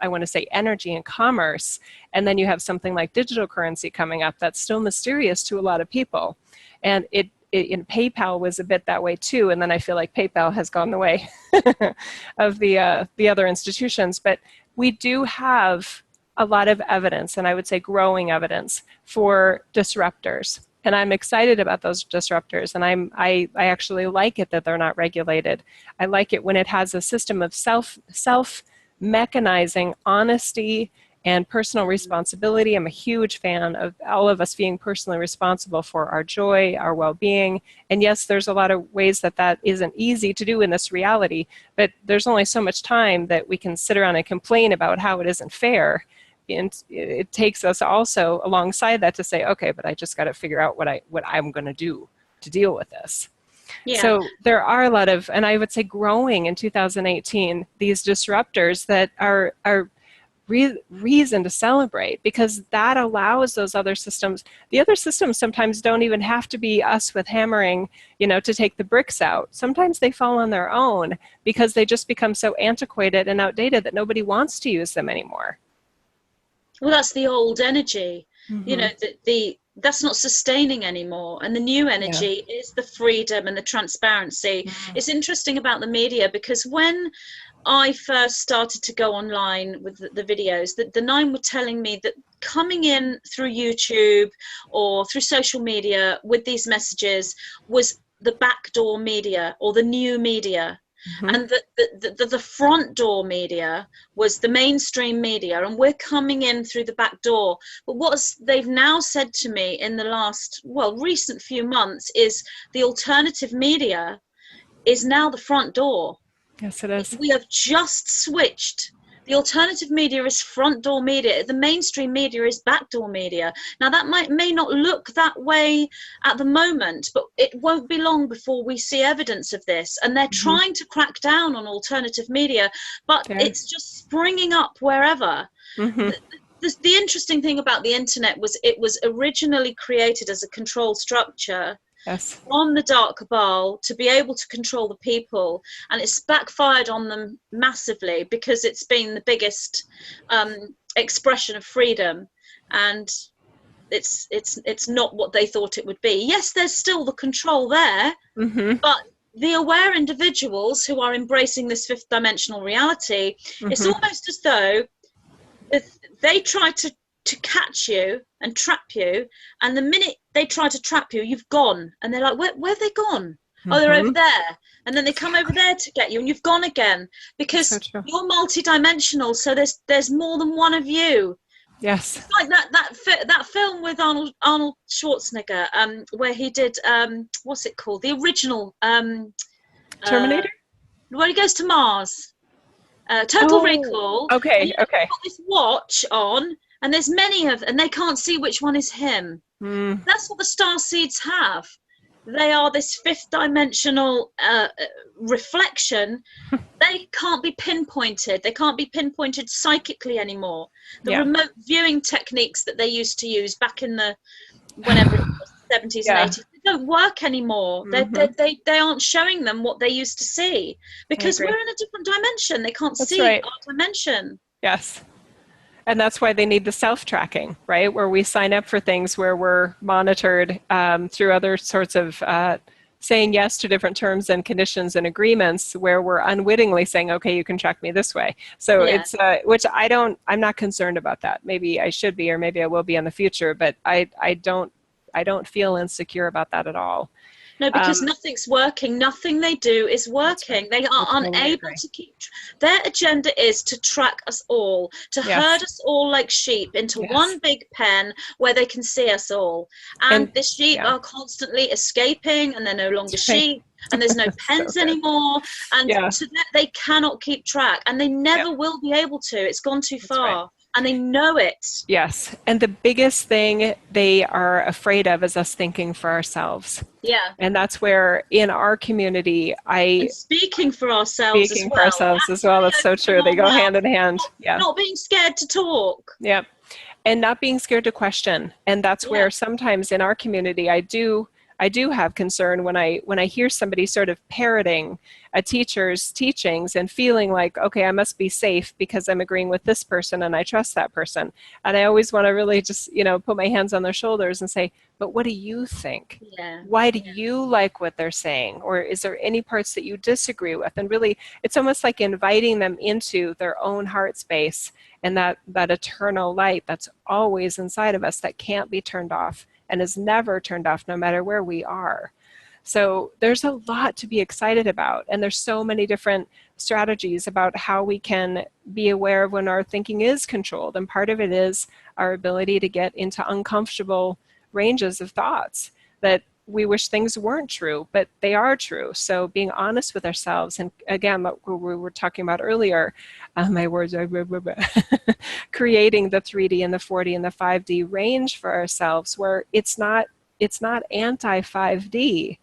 want to say, energy and commerce. And then you have something like digital currency coming up that's still mysterious to a lot of people. And in PayPal was a bit that way too, and then I feel like PayPal has gone the way of the other institutions. But we do have a lot of evidence, and I would say growing evidence, for disruptors. And I'm excited about those disruptors, and I actually like it that they're not regulated. I like it when it has a system of self-mechanizing honesty and personal responsibility. I'm a huge fan of all of us being personally responsible for our joy, our well-being. And yes, there's a lot of ways that isn't easy to do in this reality, but there's only so much time that we can sit around and complain about how it isn't fair. And it takes us also alongside that to say, okay, but I just got to figure out what I'm going to do to deal with this. Yeah. So there are a lot of, and I would say growing in 2018, these disruptors that are reason to celebrate, because that allows those other systems. The other systems sometimes don't even have to be us with hammering, you know, to take the bricks out. Sometimes they fall on their own because they just become so antiquated and outdated that nobody wants to use them anymore. Well, that's the old energy, you know, that's not sustaining anymore. And the new energy is the freedom and the transparency. It's interesting about the media, because when I first started to go online with the videos, the Nine were telling me that coming in through YouTube or through social media with these messages was the backdoor media or the new media. And the front door media was the mainstream media, and we're coming in through the back door. But what they've now said to me in the last, recent few months is the alternative media is now the front door. Yes, it is. We have just switched. The alternative media is front door media. The mainstream media is backdoor media. Now that may not look that way at the moment, but it won't be long before we see evidence of this. And they're trying to crack down on alternative media, but it's just springing up wherever. The interesting thing about the internet was it was originally created as a control structure. Yes. From the dark cabal to be able to control the people, and it's backfired on them massively because it's been the biggest expression of freedom, and it's not what they thought it would be. Yes, there's still the control there, but the aware individuals who are embracing this fifth dimensional reality, it's almost as though they try to catch you and trap you, and the minute they try to trap you, you've gone, and they're like, where have they gone? Oh, they're over there, and then they come over there to get you, and you've gone again, because you're multi-dimensional, so there's more than one of you. Yes. It's like that film with Arnold Schwarzenegger, where he did what's it called, the original Terminator, where he goes to Mars, Total Recall. Okay. Got this watch on, and there's many and they can't see which one is him. That's what the star seeds have. they are this fifth dimensional reflection. They can't be pinpointed. They can't be pinpointed psychically anymore. The remote viewing techniques that they used to use back in the whenever it was 70s and 80s, they don't work anymore. They aren't showing them what they used to see, because we're in a different dimension. They can't see our dimension. Yes. And that's why they need the self-tracking, right? Where we sign up for things where we're monitored through other sorts of saying yes to different terms and conditions and agreements, where we're unwittingly saying, okay, you can track me this way. So it's, which I'm not concerned about that. Maybe I should be, or maybe I will be in the future, but I don't feel insecure about that at all. No, because nothing's working. Nothing they do is working. They are unable to keep. Their agenda is to track us all, to herd us all like sheep into one big pen where they can see us all. And the sheep are constantly escaping, and they're no longer sheep, and there's no pens anymore. And to that, they cannot keep track, and they never will be able to. It's gone too far. And they know it. Yes. And the biggest thing they are afraid of is us thinking for ourselves. Yeah. And that's where in our community, and speaking for ourselves as well. That's so true. They go hand in hand. Not being scared to talk. Yeah. And not being scared to question. And that's where sometimes in our community, I do have concern when I hear somebody sort of parroting a teacher's teachings and feeling like, okay, I must be safe because I'm agreeing with this person and I trust that person. And I always want to really just, put my hands on their shoulders and say, but what do you think? Yeah. Why do you like what they're saying? Or is there any parts that you disagree with? And really, it's almost like inviting them into their own heart space and that eternal light that's always inside of us that can't be turned off and is never turned off no matter where we are. So there's a lot to be excited about. And there's so many different strategies about how we can be aware of when our thinking is controlled. And part of it is our ability to get into uncomfortable ranges of thoughts that we wish things weren't true, but they are true. So being honest with ourselves, and again, what we were talking about earlier, my words are creating the 3D and the 4D and the 5D range for ourselves, where it's not anti-5D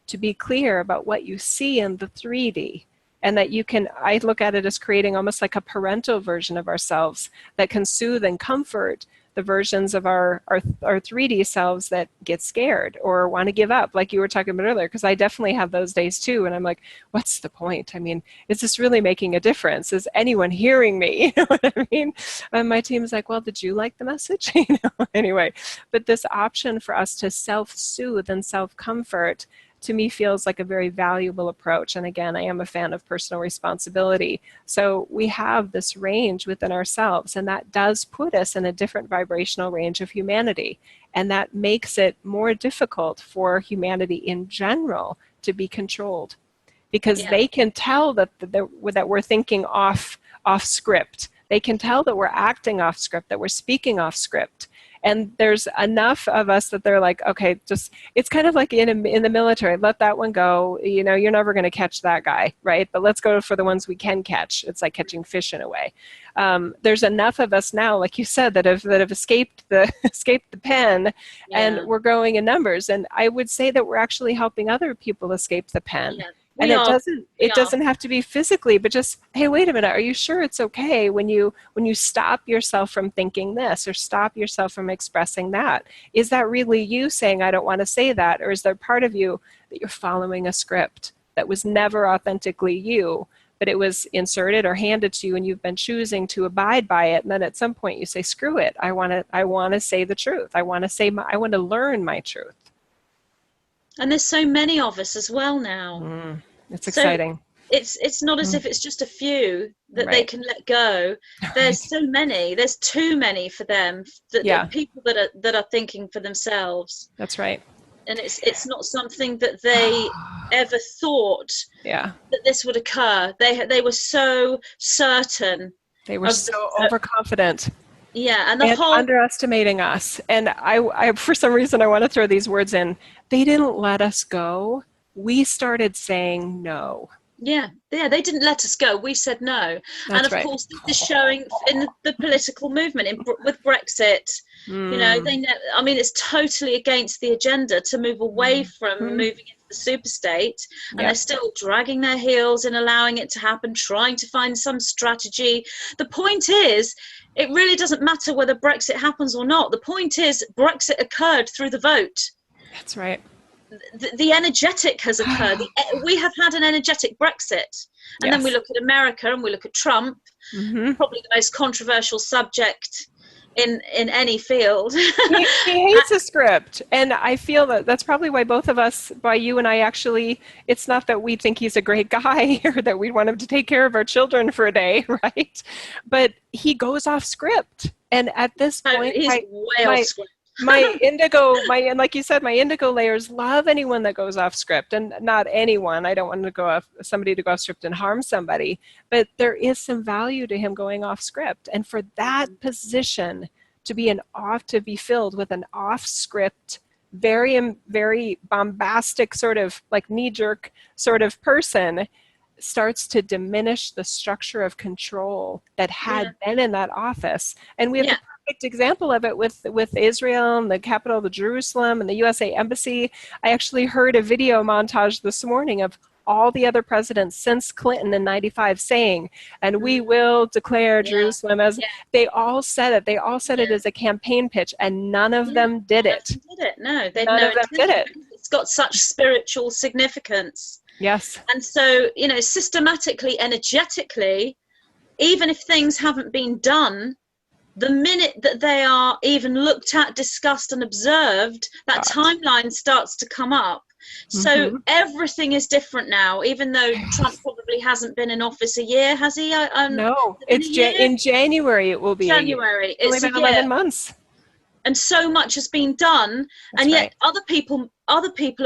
to be clear about what you see in the 3D. And that I look at it as creating almost like a parental version of ourselves that can soothe and comfort the versions of our 3D selves that get scared or want to give up, like you were talking about earlier, because I definitely have those days too. And I'm like, what's the point? I mean, is this really making a difference? Is anyone hearing me? You know what I mean? And my team's like, well, did you like the message? Anyway, but this option for us to self-soothe and self-comfort to me feels like a very valuable approach. And again, I am a fan of personal responsibility. So we have this range within ourselves, and that does put us in a different vibrational range of humanity. And that makes it more difficult for humanity in general to be controlled, because they can tell that we're thinking off script. They can tell that we're acting off script, that we're speaking off script. And there's enough of us that they're like, okay, it's kind of like in the military, let that one go. You're never going to catch that guy, right? But let's go for the ones we can catch. It's like catching fish in a way. There's enough of us now, like you said, that have escaped the pen, and we're growing in numbers. And I would say that we're actually helping other people escape the pen. Yeah. And it doesn't have to be physically, but just, hey, wait a minute, are you sure it's okay when you stop yourself from thinking this or stop yourself from expressing that? Is that really you saying, I don't want to say that? Or is there part of you that you're following a script that was never authentically you, but it was inserted or handed to you and you've been choosing to abide by it? And then at some point you say, screw it. I want to say the truth. I want to learn my truth. And there's so many of us as well now. It's exciting. It's not as if it's just a few that they can let go. There's so many. There's too many for them. The people that are thinking for themselves. That's right. And it's not something that they ever thought that this would occur. They were so certain. They were so overconfident. Yeah, and underestimating us. And I for some reason I want to throw these words in. They didn't let us go. We started saying no. They didn't let us go. We said no. And of course, this is showing in the political movement with Brexit. You know, I mean, it's totally against the agenda to move away from moving into the super state, and they're still dragging their heels in allowing it to happen, trying to find some strategy. The point is, it really doesn't matter whether Brexit happens or not. The point is, Brexit occurred through the vote. That's right. The energetic has occurred. We have had an energetic Brexit. And then we look at America and we look at Trump, probably the most controversial subject in any field. he hates a script. And I feel that that's probably why both of us, by you and I actually, it's not that we think he's a great guy or that we want him to take care of our children for a day, right? But he goes off script. And at this point, he's way off script. Like you said, my indigo layers love anyone that goes off script, and not anyone. I don't want somebody to go off script and harm somebody, but there is some value to him going off script. And for that position to be filled with an off script, very, very bombastic sort of like knee-jerk sort of person, starts to diminish the structure of control that had been in that office. And we have the perfect example of it with Israel and the capital of Jerusalem and the USA Embassy. I actually heard a video montage this morning of all the other presidents since Clinton in 95 saying, and we will declare Jerusalem as, they all said it. They all said it as a campaign pitch, and none of them did it. No, none of them did it. It's got such spiritual significance. Yes. And so, you know, systematically, energetically, even if things haven't been done, the minute that they are even looked at, discussed and observed, that timeline starts to come up. So everything is different now, even though Trump probably hasn't been in office a year, has he? No, it's in January it will be. January. It's only been 11 months. And so much has been done. That's and yet other people are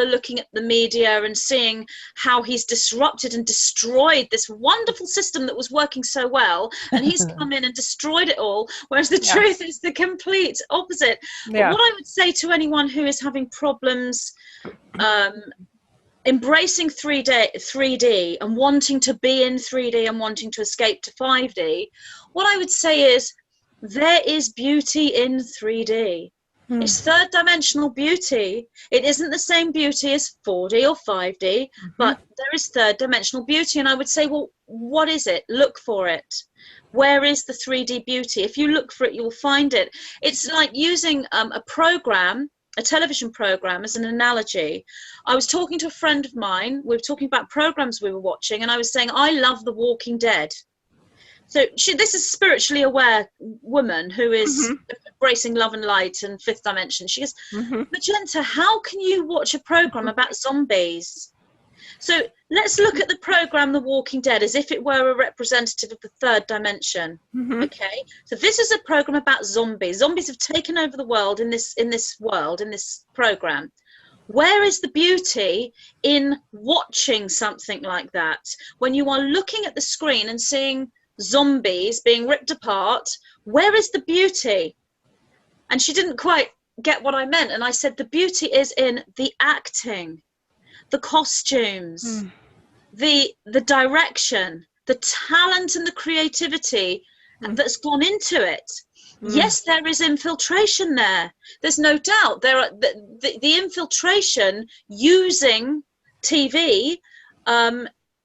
looking at the media and seeing how he's disrupted and destroyed this wonderful system that was working so well. And he's come in and destroyed it all. Whereas the truth is the complete opposite. But what I would say to anyone who is having problems embracing 3D and wanting to be in 3D and wanting to escape to 5D, what I would say is, there is beauty in 3D. It's third dimensional beauty. It isn't the same beauty as 4D or 5D, but there is third dimensional beauty. And I would say, well, what is it? Look for it. Where is the 3D beauty? If you look for it, you'll find it. It's like using a television program as an analogy. I was talking to a friend of mine. We were talking about programs we were watching, and I was saying, I love The Walking Dead. So this is a spiritually aware woman who is embracing love and light and fifth dimension. She goes, Magenta, how can you watch a program about zombies? So let's look at the program The Walking Dead as if it were a representative of the third dimension. Okay, so this is a program about zombies. Zombies have taken over the world in this program. Where is the beauty in watching something like that? When you are looking at the screen and seeing zombies being ripped apart, where is the beauty? And she didn't quite get what I meant, and I said the beauty is in the acting, the costumes, the direction, the talent and the creativity that's gone into it. Yes, there is infiltration there. There's no doubt. There are the infiltration using TV,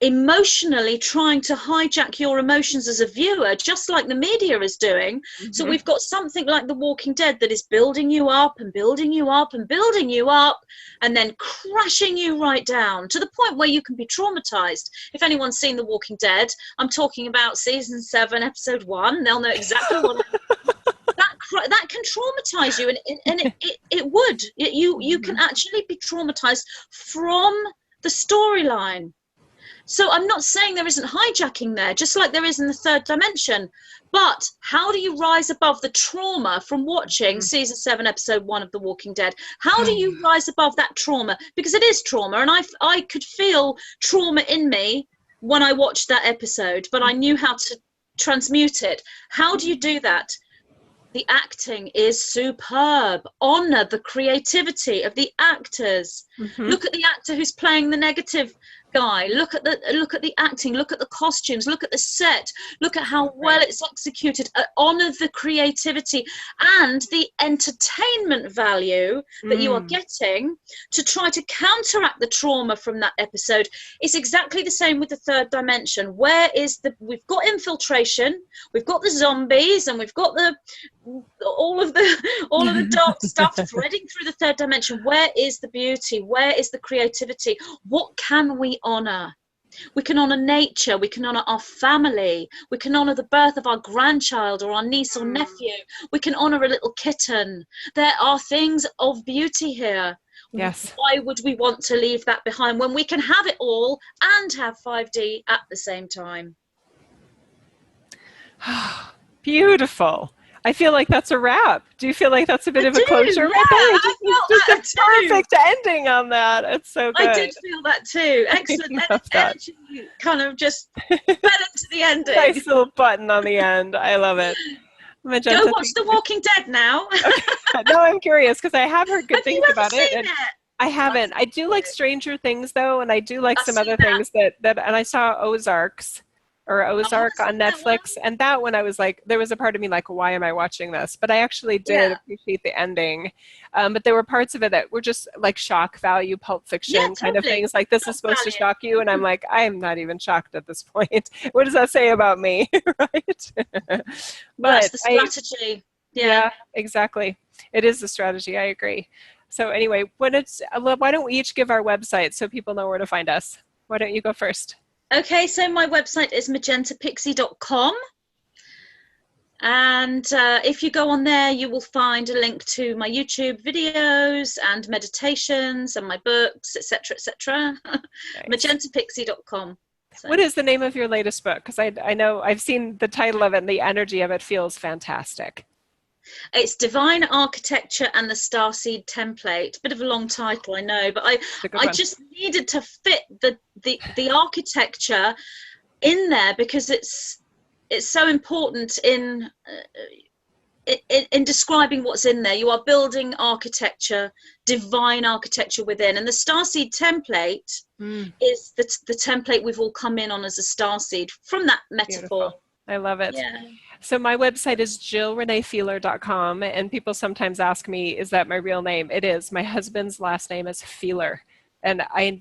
emotionally trying to hijack your emotions as a viewer, just like the media is doing. So we've got something like The Walking Dead that is building you up and building you up and building you up, and then crashing you right down to the point where you can be traumatized. If anyone's seen The Walking Dead, I'm talking about season 7, episode 1. They'll know exactly what that can traumatize you, and it would. You can actually be traumatized from the storyline. So I'm not saying there isn't hijacking there, just like there is in the third dimension. But how do you rise above the trauma from watching season 7, episode 1 of The Walking Dead? How do you rise above that trauma? Because it is trauma, and I could feel trauma in me when I watched that episode, but I knew how to transmute it. How do you do that? The acting is superb. Honor the creativity of the actors. Look at the actor who's playing the negative Guy, look at the acting, look at the costumes, look at the set, look at how well it's executed. Honor the creativity and the entertainment value that you are getting to try to counteract the trauma from that episode. It's exactly the same with the third dimension. We've got infiltration, we've got the zombies, and we've got all of the dark stuff threading through the third dimension. Where is the beauty? Where is the creativity? What can we honor? We can honor nature, we can honor our family, we can honor the birth of our grandchild or our niece or nephew, we can honor a little kitten. There are things of beauty here. Yes. Why would we want to leave that behind when we can have it all and have 5D at the same time? Beautiful. I feel like that's a wrap. Do you feel like that's a bit of a closure right there? Just a perfect ending on that. It's so good. I did feel that too. Excellent energy. Kind of just fed into the ending. Nice little button on the end. I love it. Magenta, go watch The Walking Dead now. Okay. No, I'm curious because I have heard good things about it. And I haven't. I do like Stranger Things though, and I do like some other things that and I saw Ozark on Netflix, and that one I was like, there was a part of me like, why am I watching this? But I actually did appreciate the ending. But there were parts of it that were just like shock value, Pulp Fiction kind of things. Like, this is supposed to shock you, and I'm like, I am not even shocked at this point. What does that say about me, right? But that's the strategy. Yeah, exactly. It is the strategy. I agree. So anyway, why don't we each give our website so people know where to find us? Why don't you go first? Okay, so my website is magentapixie.com. And if you go on there, you will find a link to my YouTube videos and meditations and my books, etc., etc. Nice. Magentapixie.com. So. What is the name of your latest book? Because I know I've seen the title of it, and the energy of it feels fantastic. It's Divine Architecture and the Starseed Template. Bit of a long title, I know, but I just needed to fit the architecture in there because it's so important in describing what's in there. You are building architecture, divine architecture within, and the Starseed Template is the template we've all come in on as a starseed from that metaphor. Beautiful. I love it. Yeah. So my website is jillreneefeeler.com, and people sometimes ask me, is that my real name? It is. My husband's last name is Feeler. And I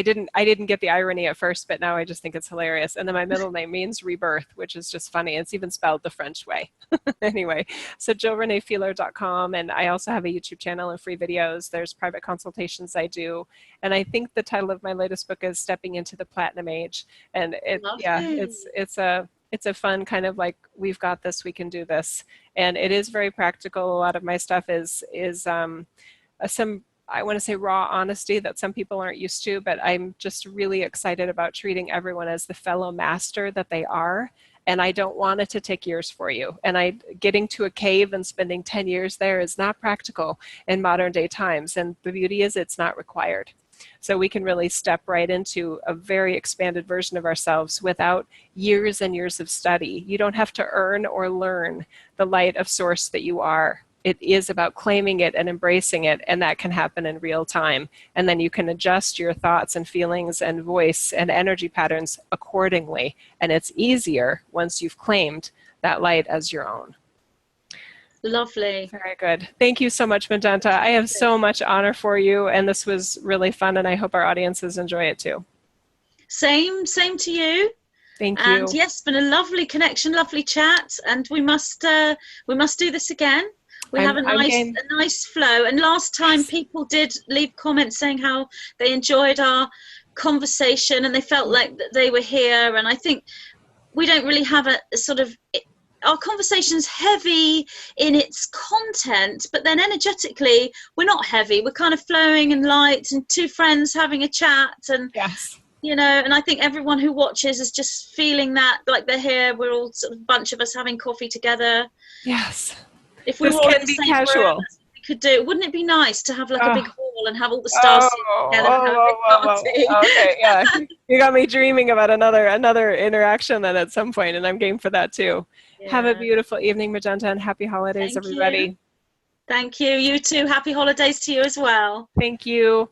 didn't get the irony at first, but now I just think it's hilarious. And then my middle name means rebirth, which is just funny. It's even spelled the French way. Anyway, so jillreneefeeler.com. And I also have a YouTube channel and free videos. There's private consultations I do. And I think the title of my latest book is Stepping into the Platinum Age. And it's a fun kind of like, we've got this, we can do this. And it is very practical. A lot of my stuff is some, I want to say, raw honesty that some people aren't used to, but I'm just really excited about treating everyone as the fellow master that they are. And I don't want it to take years for you. And getting to a cave and spending 10 years there is not practical in modern day times. And the beauty is it's not required. So we can really step right into a very expanded version of ourselves without years and years of study. You don't have to earn or learn the light of source that you are. It is about claiming it and embracing it, and that can happen in real time. And then you can adjust your thoughts and feelings and voice and energy patterns accordingly. And it's easier once you've claimed that light as your own. Lovely. Very good. Thank you so much, Magenta. I have so much honor for you, and this was really fun, and I hope our audiences enjoy it too. Same to you. Thank you. And yes, it's been a lovely connection, lovely chat, and we must do this again. We have a nice flow. And last time people did leave comments saying how they enjoyed our conversation and they felt like they were here. And I think we don't really have a sort of, our conversation's heavy in its content, but then energetically we're not heavy. We're kind of flowing and light and two friends having a chat. And yes, you know, and I think everyone who watches is just feeling that, like they're here. We're all sort of a bunch of us having coffee together. Yes. If we were all in the same room, we could do. Wouldn't it be nice to have like a big hall and have all the stars together and have a big party? Okay, yeah. You got me dreaming about another interaction then at some point, and I'm game for that too. Yeah. Have a beautiful evening, Magenta, and happy holidays, everybody. Thank you. You too. Happy holidays to you as well. Thank you.